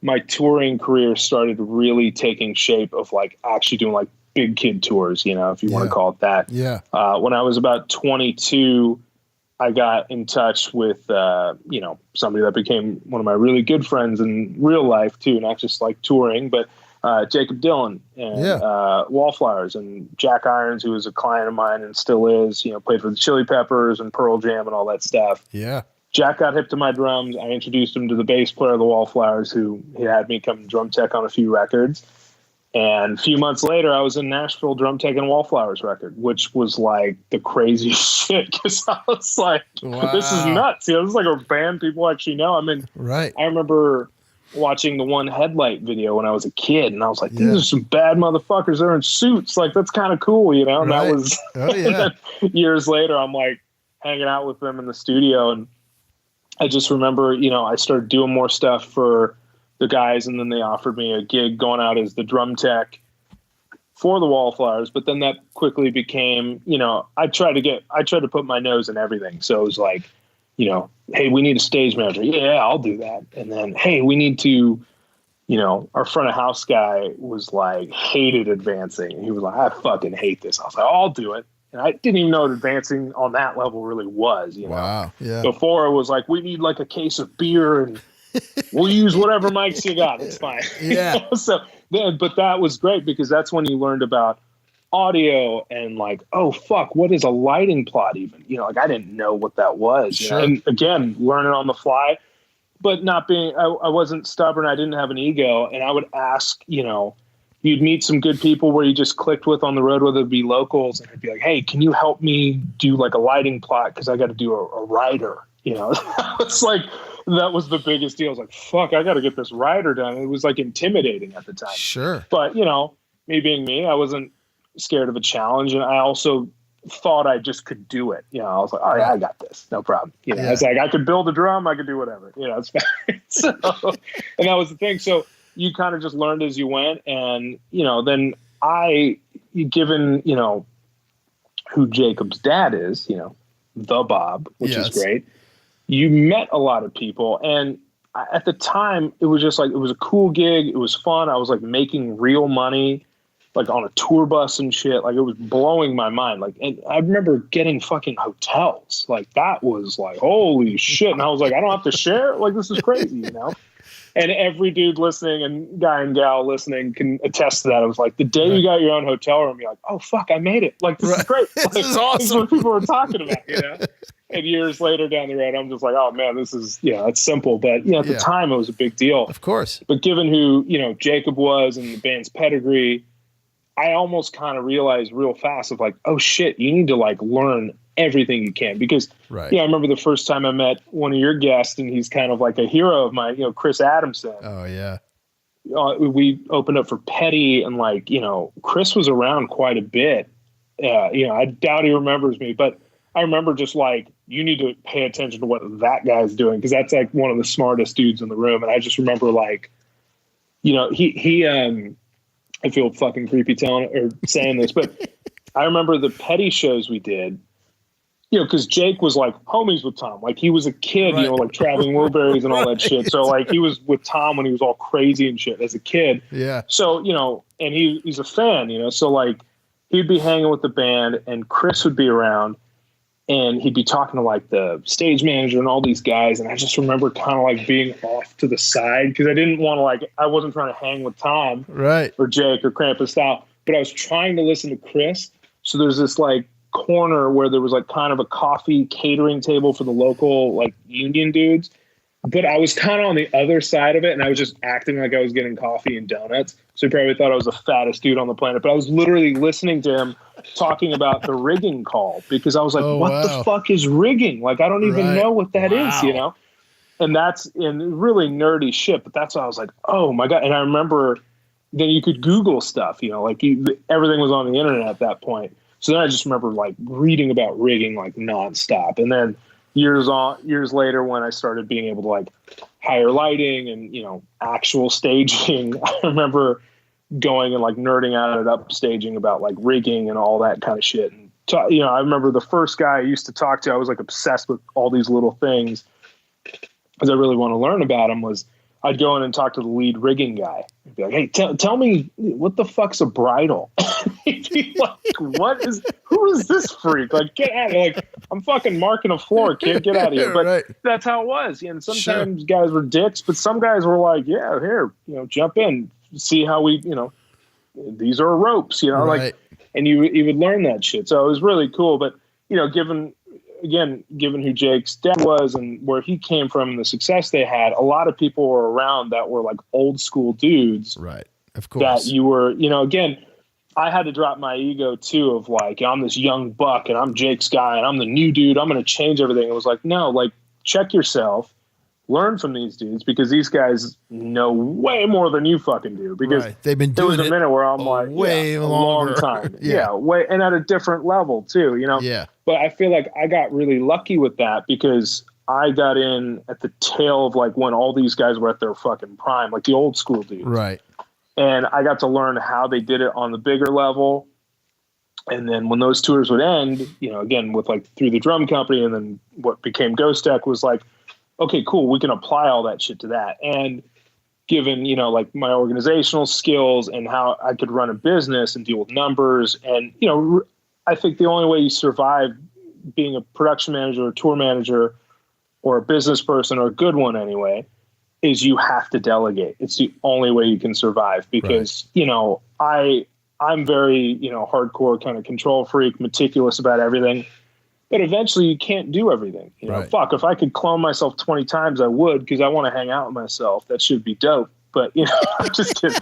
my touring career started really taking shape of like actually doing like big kid tours, if you want to call it that. Yeah. When I was about 22, I got in touch with, somebody that became one of my really good friends in real life too, not just like touring, but Jacob Dylan and Wallflowers and Jack Irons, who was a client of mine and still is, played for the Chili Peppers and Pearl Jam and all that stuff. Yeah. Jack got hip to my drums. I introduced him to the bass player of the Wallflowers, who he had me come drum tech on a few records. And a few months later, I was in Nashville drum tech and Wallflowers record, which was like the craziest shit. Because I was like, this is nuts. This is like a band people actually know. I mean, right. I remember watching the One Headlight video when I was a kid, and I was like, these are some bad motherfuckers. They're in suits. Like, that's kind of cool, And that was years later, I'm like hanging out with them in the studio. And I just remember, I started doing more stuff for the guys, and then they offered me a gig going out as the drum tech for the Wallflowers. But then that quickly became, I tried to put my nose in everything. So it was like, hey, we need a stage manager. Yeah, I'll do that. And then, hey, we need to, our front of house guy was like, hated advancing. He was like, I fucking hate this. I was like, I'll do it. And I didn't even know what advancing on that level really was. Wow. Yeah. Before it was like, we need like a case of beer and we'll use whatever mics you got. It's fine. Yeah. But that was great because that's when you learned about audio and like, oh fuck, what is a lighting plot even? Like I didn't know what that was. Sure. And again, learning on the fly, but not being, I wasn't stubborn. I didn't have an ego, and I would ask, you'd meet some good people where you just clicked with on the road, whether it be locals, and I'd be like, hey, can you help me do like a lighting plot? Cause I got to do a rider, It's like, that was the biggest deal. I was like, fuck, I got to get this rider done. It was like intimidating at the time. Sure. But me being me, I wasn't scared of a challenge. And I also thought I just could do it. I was like, oh yeah, I got this. No problem. It's like, I could build a drum. I could do whatever, it's fine. So, and that was the thing. So you kind of just learned as you went. And, then given, who Jacob's dad is, the Bob, which is great. You met a lot of people. And at the time it was just like, it was a cool gig. It was fun. I was like making real money, like on a tour bus and shit. Like it was blowing my mind. Like, and I remember getting fucking hotels. Like that was like, holy shit. And I was like, I don't have to share. Like, this is crazy, And every dude listening and guy and gal listening can attest to that. It was like the day you got your own hotel room, you're like, oh fuck, I made it. Like this is great. Like, This is awesome. This is what people were talking about, you know? And years later down the road, I'm just like, oh man, this is, it's simple. But at the time it was a big deal. Of course. But given who, Jacob was and the band's pedigree, I almost kind of realized real fast of like, oh shit, you need to like learn everything you can. Because I remember the first time I met one of your guests and he's kind of like a hero of mine, Chris Adamson. Oh yeah. We opened up for Petty and like, Chris was around quite a bit. I doubt he remembers me, but I remember just like, you need to pay attention to what that guy's doing. Cause that's like one of the smartest dudes in the room. And I just remember like, I feel fucking creepy saying this, but I remember the Petty shows we did, cause Jake was like homies with Tom. Like he was a kid, like traveling Wilburys and all that shit. So like he was with Tom when he was all crazy and shit as a kid. Yeah. So, and he's a fan, so like he'd be hanging with the band and Chris would be around and he'd be talking to like the stage manager and all these guys. And I just remember kind of like being off to the side because I didn't want to I wasn't trying to hang with Tom or Jake or Krampus style, but I was trying to listen to Chris. So there's this like corner where there was like kind of a coffee catering table for the local like union dudes. But I was kind of on the other side of it and I was just acting like I was getting coffee and donuts. So he probably thought I was the fattest dude on the planet. But I was literally listening to him talking about the rigging call because I was like, what the fuck is rigging? Like, I don't even know what that is, And that's in really nerdy shit. But that's why I was like, oh my God. And I remember then you could Google stuff, everything was on the internet at that point. So then I just remember like reading about rigging like nonstop. And then years later when I started being able to like hire lighting and, actual staging, I remember going and like nerding out at upstaging about like rigging and all that kind of shit. And, I remember the first guy I used to talk to, I was like obsessed with all these little things because I really want to learn about them was I'd go in and talk to the lead rigging guy and be like, hey, tell me what the fuck's a bridle? He'd be like, who is this freak? Like, get out of here. Like, I'm fucking marking a floor, kid. Get out of here. But that's how it was. And sometimes guys were dicks, but some guys were like, yeah, here, jump in, see how we, these are ropes, like, and you would learn that shit. So it was really cool. But, given who Jake's dad was and where he came from and the success they had, a lot of people were around that were like old school dudes. Right. Of course. That you were, again, I had to drop my ego too of like, I'm this young buck and I'm Jake's guy and I'm the new dude. I'm going to change everything. It was like, no, like check yourself, learn from these dudes because these guys know way more than you fucking do because they've been doing there was a minute where I'm like, a long time. Way. And at a different level too, Yeah. But I feel like I got really lucky with that because I got in at the tail of like when all these guys were at their fucking prime, like the old school dudes. Right. And I got to learn how they did it on the bigger level. And then when those tours would end, again, with like through the drum company and then what became Ghost Tech was like, okay, cool. We can apply all that shit to that. And given, like my organizational skills and how I could run a business and deal with numbers. And, I think the only way you survive being a production manager or tour manager or a business person or a good one anyway, is you have to delegate. It's the only way you can survive because, I'm very, hardcore kind of control freak, meticulous about everything. But eventually you can't do everything. Fuck, if I could clone myself 20 times, I would because I want to hang out with myself. That should be dope. But, I'm just kidding.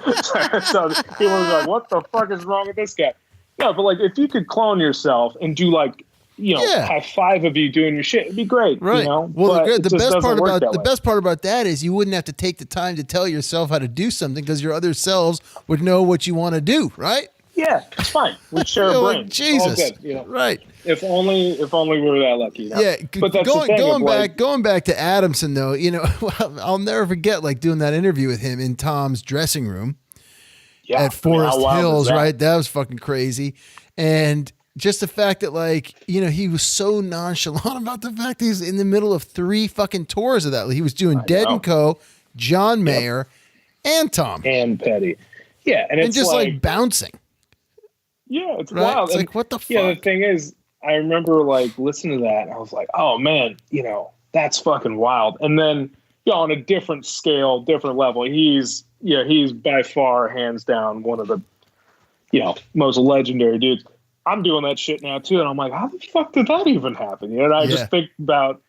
So people are like, what the fuck is wrong with this guy? No, but like if you could clone yourself and do like, have 5 of you doing your shit, it'd be great. Right. Well, but the best part about that is you wouldn't have to take the time to tell yourself how to do something because your other selves would know what you want to do, right? Yeah, it's fine. We share a brain. Jesus. All good, Right. If only we were that lucky. Yeah. But that's going back to Adamson though, I'll never forget like doing that interview with him in Tom's dressing room at Forest Hills, right? That was fucking crazy. And just the fact that like, he was so nonchalant about the fact that he's in the middle of 3 fucking tours of that. He was doing Dead & Co., John Mayer, and Tom. And Petty. Yeah. And it's just like bouncing. Yeah, it's wild. It's like, what the fuck? Yeah, the thing is, I remember like listening to that and I was like, oh man, that's fucking wild. And then, on a different scale, different level. He's by far, hands down, one of the, most legendary dudes. I'm doing that shit now too. And I'm like, how the fuck did that even happen? And I just think about,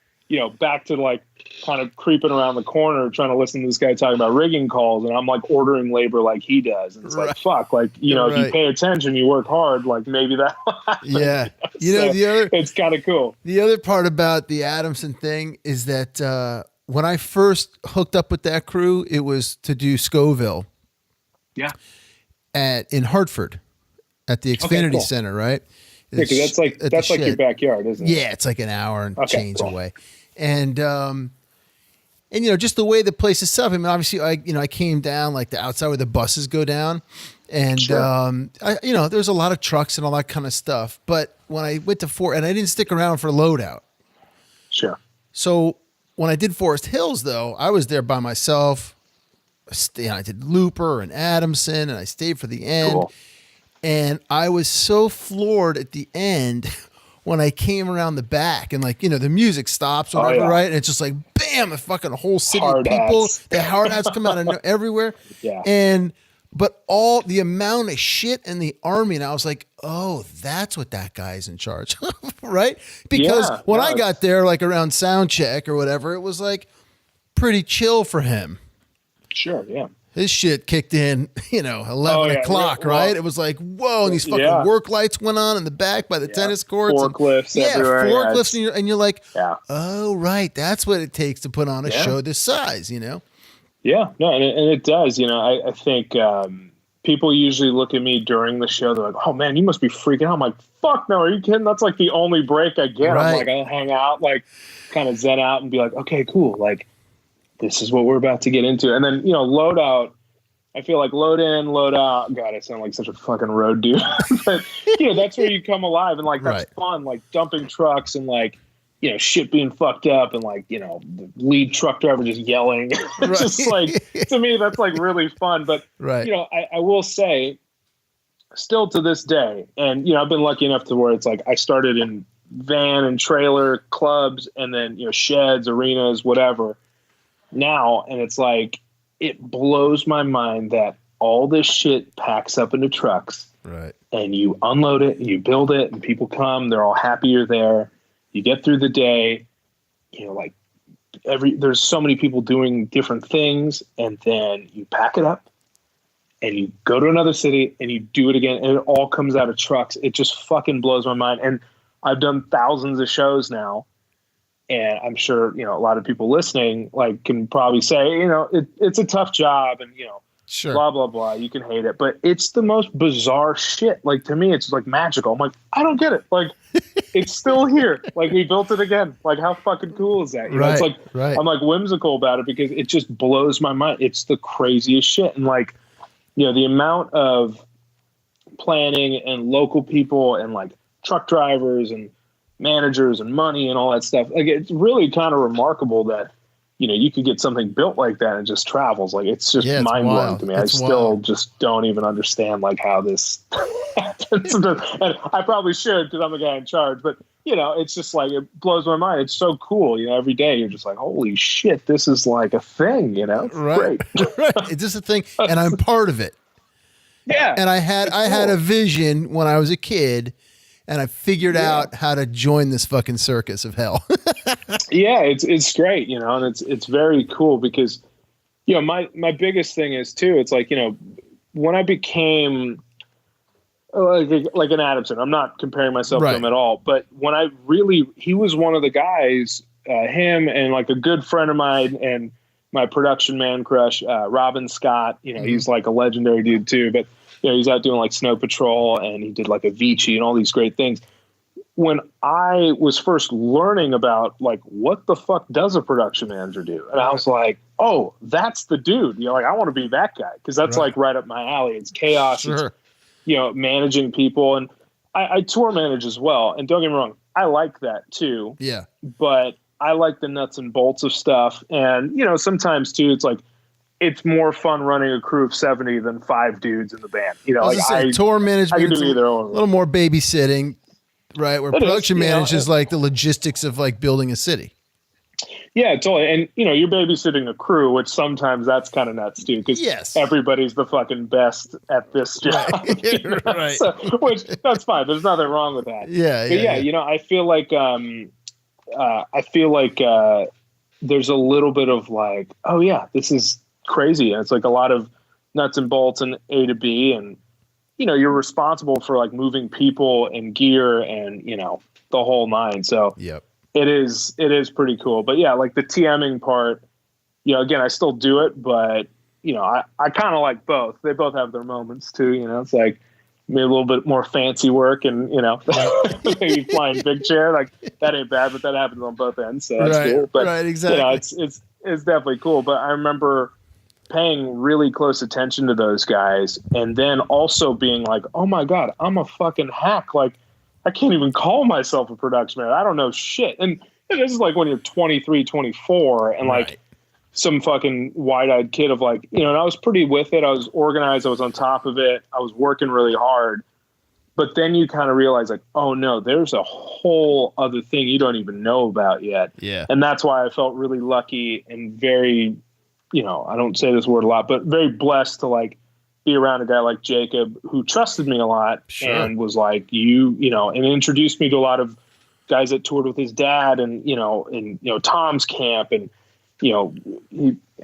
back to like kind of creeping around the corner, trying to listen to this guy talking about rigging calls. And I'm like ordering labor like he does. And it's like, fuck, like, if you pay attention, you work hard, like maybe that will happen. Yeah. It's kind of cool. The other part about the Adamson thing is that, when I first hooked up with that crew, it was to do Scoville. Yeah. In Hartford at the Xfinity Center, right? Yeah, because that's like your backyard, isn't it? Yeah, it's like an hour and change away. And just the way the place is set up. I mean, obviously I came down like the outside where the buses go down, and there's a lot of trucks and all that kind of stuff. But when I went to Fort, and I didn't stick around for loadout. Sure. So when I did Forest Hills, though, I was there by myself. I did Looper and Adamson, and I stayed for the end. Cool. And I was so floored at the end when I came around the back, and the music stops or whatever, right? And it's just like, bam, a fucking whole city of people. Hats. The hard hats come out of everywhere. Yeah. But all the amount of shit in the Army, and I was like, oh, that's what that guy's in charge of, right? Because when I got there, like around sound check or whatever, it was like pretty chill for him. Sure, yeah. His shit kicked in, 11 o'clock, right? It was like, whoa, and these fucking work lights went on in the back by the tennis courts. Forklifts everywhere. Forklifts, and you're like, oh, right, that's what it takes to put on a show this size, Yeah, no, and it does. I think people usually look at me during the show. They're like, "Oh man, you must be freaking out." I'm like, "Fuck no, are you kidding?" That's like the only break I get. Right. I'm like, I'll hang out, like, kind of zen out, and be like, "Okay, cool. Like, this is what we're about to get into." And then load out. I feel like load in, load out. God, I sound like such a fucking road dude. But that's where you come alive, and like that's fun. Like dumping trucks and like. Shit being fucked up and like, the lead truck driver just yelling. It's just like, to me, that's like really fun. But, I will say still to this day, and, I've been lucky enough to where it's like I started in van and trailer clubs and then, sheds, arenas, whatever now. And it's like, it blows my mind that all this shit packs up into trucks and you unload it, and you build it, and people come, they're all happy you're there. You get through the day, there's so many people doing different things, and then you pack it up and you go to another city and you do it again, and it all comes out of trucks. It just fucking blows my mind. And I've done thousands of shows now, and I'm sure, a lot of people listening can probably say, it's a tough job, and, sure, blah, blah, blah. You can hate it, but it's the most bizarre shit. Like, to me, it's like magical. I'm like, I don't get it. Like, it's still here. Like, we built it again. Like, how fucking cool is that? It's like, I'm like whimsical about it because it just blows my mind. It's the craziest shit. And like, the amount of planning and local people and like truck drivers and managers and money and all that stuff. Like, it's really kind of remarkable that, you could get something built like that and it just travels. Like, it's just mind blowing to me. I still just don't even understand like how this happens. And I probably should, because I'm the guy in charge, but it's just like, it blows my mind. It's so cool. Every day you're just like, holy shit, this is like a thing, It's great. It's just a thing. And I'm part of it. Yeah. And I had a vision when I was a kid, and I figured out how to join this fucking circus of hell. Yeah, it's great, and it's very cool because, my biggest thing is too, it's like, when I became like an Adamson, I'm not comparing myself to him at all, but when he was one of the guys, him and like a good friend of mine and my production man crush, Robin Scott, he's like a legendary dude too, but he's out doing like Snow Patrol, and he did like Avicii and all these great things. When I was first learning about like, what the fuck does a production manager do? And I was like, oh, that's the dude. Like, I want to be that guy. Cause that's like right up my alley. It's chaos. Sure. It's, managing people. And I tour manage as well. And don't get me wrong, I like that too. Yeah. But I like the nuts and bolts of stuff. And, sometimes too, it's like, it's more fun running a crew of 70 than 5 dudes in the band. Tour management, I can do either a little more babysitting, right? Where production management is like the logistics of like building a city. Yeah, totally. And, you're babysitting a crew, which sometimes that's kind of nuts too, because everybody's the fucking best at this job. Right. Right. So, which, that's fine. There's nothing wrong with that. Yeah. But I feel like, there's a little bit of like, oh yeah, this is crazy. And it's like a lot of nuts and bolts and A to B. And, you're responsible for like moving people and gear and, the whole nine. So it is pretty cool. But yeah, like the TMing part, again, I still do it, but I kind of like both. They both have their moments too. It's like maybe a little bit more fancy work and, maybe flying big chair, like that ain't bad, but that happens on both ends. So that's cool. But exactly. It's definitely cool. But I remember paying really close attention to those guys and then also being like, oh my God, I'm a fucking hack. Like, I can't even call myself a production man. I don't know shit. And this is like when you're 23, 24 and like some fucking wide-eyed kid of like, and I was pretty with it. I was organized. I was on top of it. I was working really hard. But then you kind of realize like, oh no, there's a whole other thing you don't even know about yet. Yeah. And that's why I felt really lucky and very, I don't say this word a lot, but very blessed to like be around a guy like Jacob who trusted me a lot and was like, and introduced me to a lot of guys that toured with his dad and, Tom's camp and, he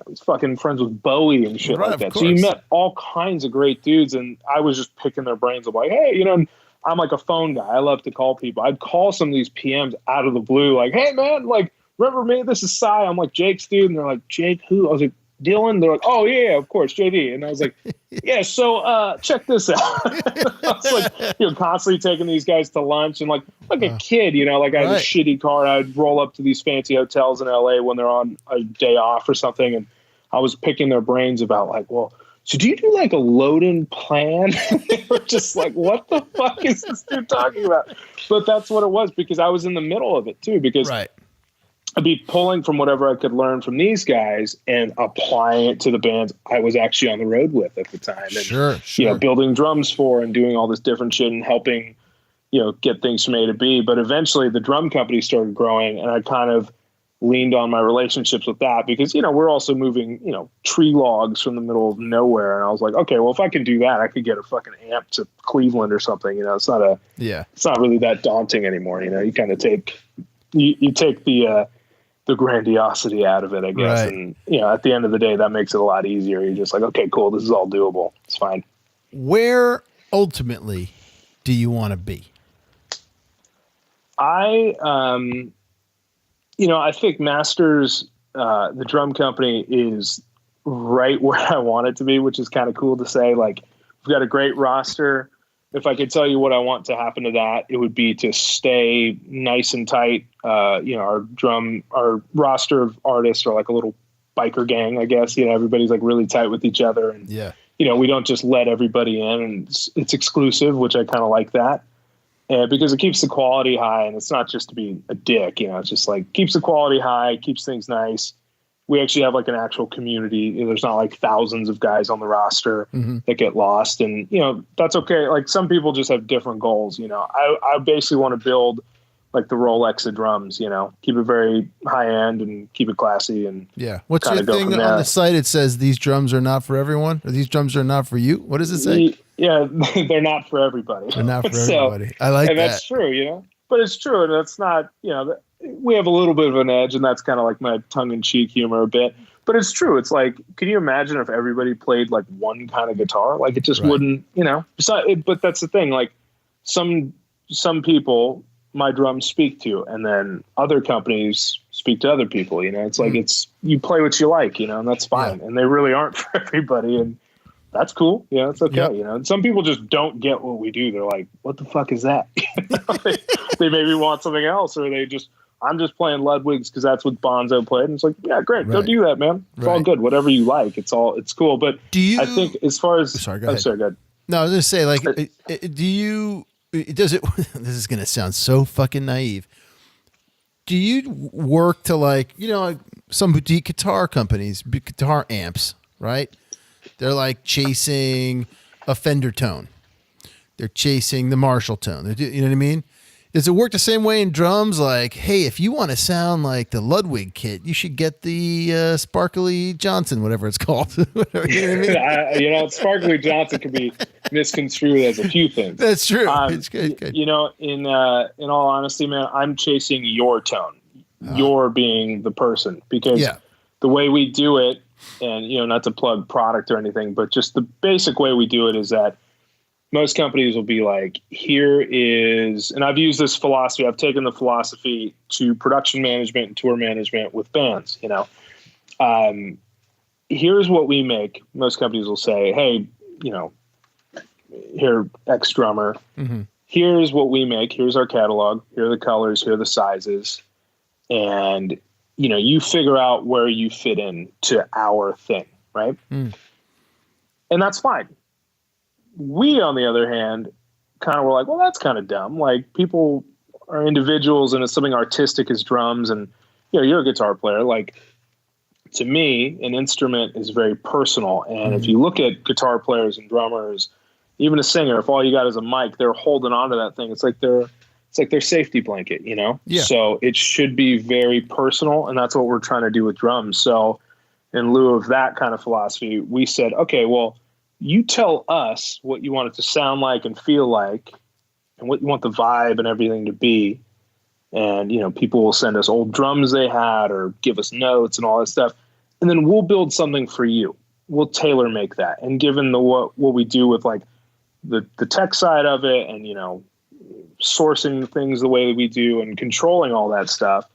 was fucking friends with Bowie and shit like that. So you met all kinds of great dudes and I was just picking their brains of like, hey, I'm like a phone guy. I love to call people. I'd call some of these PMs out of the blue, like, hey man, like, remember me? This is Cy. I'm like Jake's dude. And they're like, Jake who? I was like, Dylan. They're like, oh yeah, of course, JD. And I was like, yeah, so check this out. I was like, constantly taking these guys to lunch and like a kid, like I had a shitty car. I'd roll up to these fancy hotels in LA when they're on a day off or something. And I was picking their brains about like, well, so do you do like a load-in plan? They were just like, what the fuck is this dude talking about? But that's what it was because I was in the middle of it too, because I'd be pulling from whatever I could learn from these guys and applying it to the bands I was actually on the road with at the time. And, building drums for and doing all this different shit and helping, get things from A to B. But eventually the drum company started growing and I kind of leaned on my relationships with that because, we're also moving, tree logs from the middle of nowhere. And I was like, okay, well, if I can do that, I could get a fucking amp to Cleveland or something. It's not it's not really that daunting anymore. You kind of take, you take the grandiosity out of it, I guess. Right. And, at the end of the day, that makes it a lot easier. You're just like, okay, cool. This is all doable. It's fine. Where ultimately do you want to be? I think Masters, the drum company is right where I want it to be, which is kind of cool to say. Like we've got a great roster. If I could tell you what I want to happen to that, it would be to stay nice and tight. Our roster of artists are like a little biker gang, I guess. Everybody's like really tight with each other. And, we don't just let everybody in and it's exclusive, which I kind of like that. Because it keeps the quality high and it's not just to be a dick, it's just like keeps the quality high, keeps things nice. We actually have like an actual community. There's not like thousands of guys on the roster that get lost. And, that's okay. Like some people just have different goals. I basically want to build like the Rolex of drums, keep it very high end and keep it classy. And what's your thing on the site? It says these drums are not for everyone or these drums are not for you. What does it say? Yeah, they're not for everybody. They're not for everybody. I like that. That's true, but it's true. And it's not, we have a little bit of an edge and that's kind of like my tongue in cheek humor a bit, but it's true. It's like, can you imagine if everybody played like one kind of guitar? Like it just wouldn't, but that's the thing. Like some people, my drums speak to, and then other companies speak to other people, it's like, you play what you like, and that's fine. And they really aren't for everybody. And that's cool. It's okay. And some people just don't get what we do. They're like, what the fuck is that? They maybe want something else, or I'm just playing Ludwig's because that's what Bonzo played. And it's like, yeah, great. Go do that, man. It's all good. Whatever you like. It's cool. But I think as far as, go ahead. No, I was going to say, like, this is going to sound so fucking naive. Do you work to like some boutique guitar companies, guitar amps, right? They're like chasing a Fender tone. They're chasing the Marshall tone. You know what I mean? Does it work the same way in drums? Like, hey, if you want to sound like the Ludwig kit, you should get the Sparkly Johnson, whatever it's called. Whatever, you know what I mean? Sparkly Johnson can be misconstrued as a few things. That's true. It's good. In all honesty, man, I'm chasing your tone. Your being the person, because the way we do it, and not to plug product or anything, but just the basic way we do it is that most companies will be like, here is, and I've used this philosophy, I've taken the philosophy to production management and tour management with bands, here's what we make. Most companies will say, hey, here, X drummer, here's what we make. Here's our catalog. Here are the colors. Here are the sizes. And, you figure out where you fit in to our thing, right? And that's fine. We, on the other hand, kind of were like, well, that's kind of dumb. Like, people are individuals and it's something artistic as drums. And, you're a guitar player. Like, to me, an instrument is very personal. And if you look at guitar players and drummers, even a singer, if all you got is a mic, they're holding on to that thing. It's like their safety blanket, Yeah. So it should be very personal. And that's what we're trying to do with drums. So in lieu of that kind of philosophy, we said, okay, well, you tell us what you want it to sound like and feel like, and what you want the vibe and everything to be. And, people will send us old drums they had or give us notes and all that stuff. And then we'll build something for you. We'll tailor make that. And given what we do with like the tech side of it and, sourcing things the way that we do and controlling all that stuff,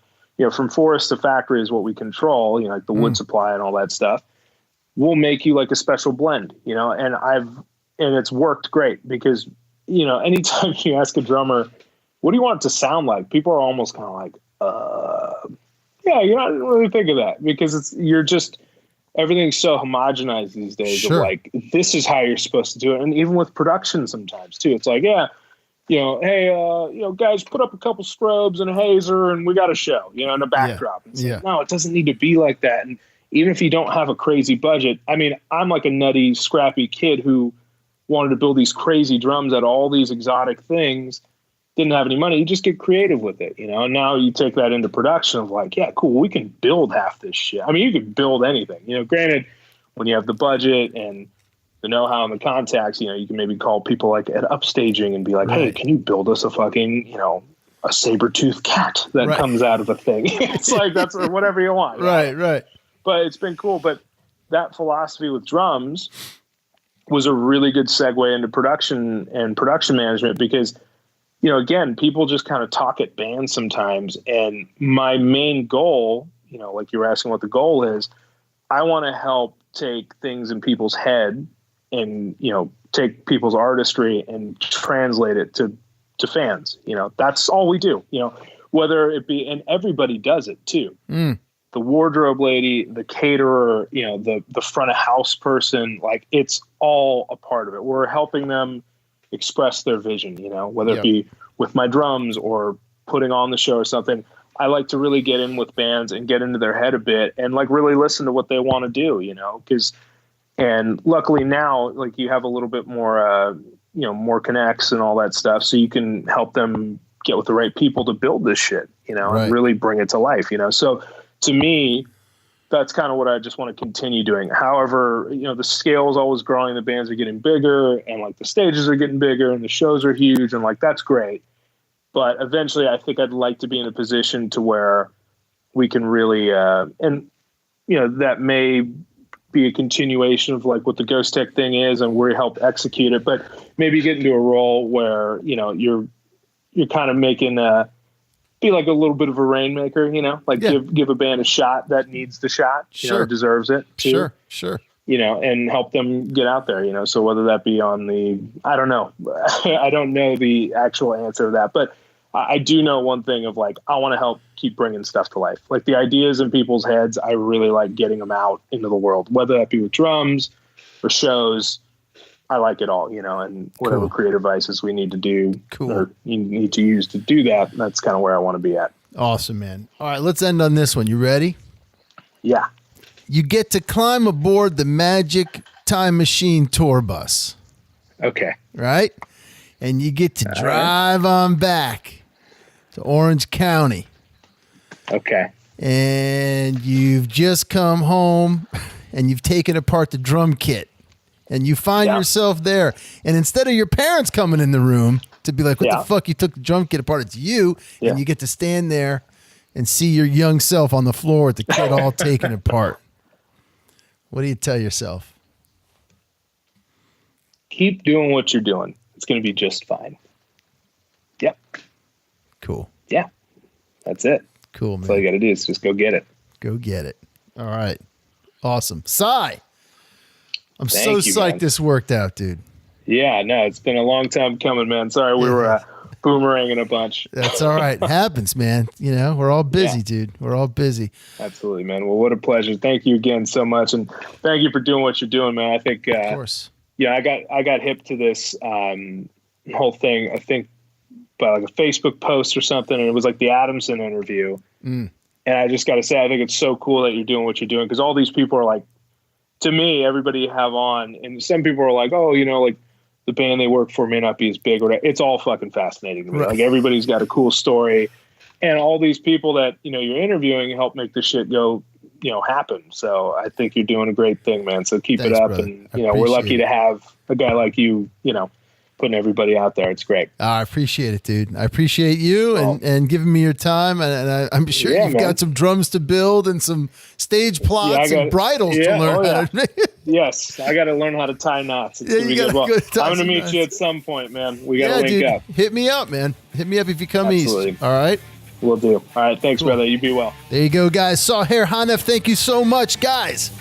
from forest to factory is what we control, like the wood supply and all that stuff. We'll make you like a special blend, and it's worked great because, anytime you ask a drummer, what do you want it to sound like? People are almost kind of like, you're not really thinking that because everything's so homogenized these days. Sure. Of like, this is how you're supposed to do it. And even with production sometimes too, it's like, hey, guys, put up a couple strobes and a hazer and we got a show, and a backdrop. Yeah. Like, no, it doesn't need to be like that. And even if you don't have a crazy budget, I mean, I'm like a nutty, scrappy kid who wanted to build these crazy drums at all these exotic things, didn't have any money. You just get creative with it, and now you take that into production of like, yeah, cool, we can build half this shit. I mean, you can build anything, granted, when you have the budget and the know-how and the contacts, you can maybe call people like at Upstaging and be like, hey, can you build us a fucking, a saber-toothed cat that comes out of a thing? It's like, that's whatever you want. Right. But it's been cool. But that philosophy with drums was a really good segue into production and production management because, again, people just kind of talk at bands sometimes. And my main goal, like you were asking what the goal is, I want to help take things in people's head and, take people's artistry and translate it to fans. That's all we do, whether it be, and everybody does it too. The wardrobe lady, the caterer, the front of house person, like it's all a part of it. We're helping them express their vision, whether it be with my drums or putting on the show or something. I like to really get in with bands and get into their head a bit and like really listen to what they want to do, and luckily now, like you have a little bit more, more connects and all that stuff. So you can help them get with the right people to build this shit, and really bring it to life, So to me, that's kind of what I just want to continue doing. However, the scale is always growing. The bands are getting bigger and like the stages are getting bigger and the shows are huge. And like, that's great. But eventually I think I'd like to be in a position to where we can really, that may be a continuation of like what the Ghost Tech thing is and we help execute it, but maybe get into a role where, you're kind of making be like a little bit of a rainmaker, like give a band a shot that needs the shot, deserves it too. Sure. And help them get out there, so whether that be on I don't know, I don't know the actual answer to that, but I do know one thing of like, I want to help keep bringing stuff to life. Like the ideas in people's heads, I really like getting them out into the world, whether that be with drums or shows. I like it all, and whatever creative vices we need to do or you need to use to do that. That's kind of where I want to be at. Awesome, man. All right, let's end on this one. You ready? Yeah. You get to climb aboard the Magic Time Machine tour bus. Okay. Right? And you get to drive on back to Orange County. Okay. And you've just come home and you've taken apart the drum kit and you find yourself there. And instead of your parents coming in the room to be like, what the fuck, you took the drum kit apart, it's you. And you get to stand there and see your young self on the floor with the kit all taken apart. What do you tell yourself? Keep doing what you're doing. It's going to be just fine. Yep. Cool. Yeah. That's it. Cool, man. That's all you got to do is just go get it. Go get it. All right. Awesome. Sai, I'm Thank so you, psyched man. this worked out, dude. Yeah, no, it's been a long time coming, man. Sorry, we were boomeranging a bunch. That's all right. It happens, man. You know, we're all busy, dude. We're all busy. Absolutely, man. Well, what a pleasure. Thank you again so much. And thank you for doing what you're doing, man. I think, Of course. yeah, I got hip to this whole thing, I think, by like a Facebook post or something. And it was like the Adamson interview. And I just got to say, I think it's so cool that you're doing what you're doing, because all these people are like, to me, everybody you have on, and some people are like, oh, you know, like the band they work for may not be as big, or it's all fucking fascinating to me. Right. Like everybody's got a cool story, and all these people that, you know, you're interviewing help make this shit go, you know, happen. So I think you're doing a great thing, man. So keep Thanks, it up. brother. And, you know, we're lucky to have a guy like you know, putting everybody out there. It's great. I appreciate it, dude. I appreciate you and giving me your time. And I'm sure you've got some drums to build and some stage plots and bridles to learn how to make. Yes, I got to learn how to tie knots. It's gonna be good. Well, I'm going to meet you at some point, man. We got to link up. Hit me up, man. Hit me up if you come east. All right? We'll do. All right. Thanks, brother. You be well. There you go, guys. Sahir Hanif, thank you so much, guys.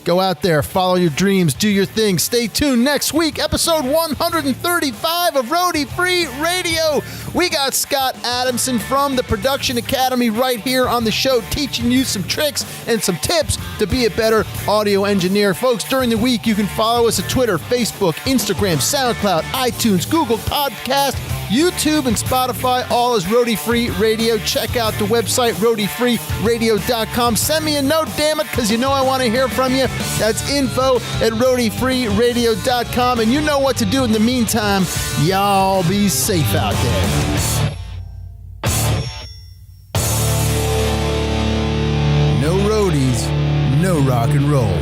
Go out there, follow your dreams, do your thing. Stay tuned next week, episode 135 of Roadie Free Radio. We got Scott Adamson from the Production Academy right here on the show, teaching you some tricks and some tips to be a better audio engineer. Folks, during the week, you can follow us at Twitter, Facebook, Instagram, SoundCloud, iTunes, Google Podcast, YouTube, and Spotify, all as Roadie Free Radio. Check out the website, roadiefreeradio.com. Send me a note, damn it, because you know I want to hear from you. That's info@roadiefreeradio.com. And you know what to do in the meantime. Y'all be safe out there. No roadies, no rock and roll.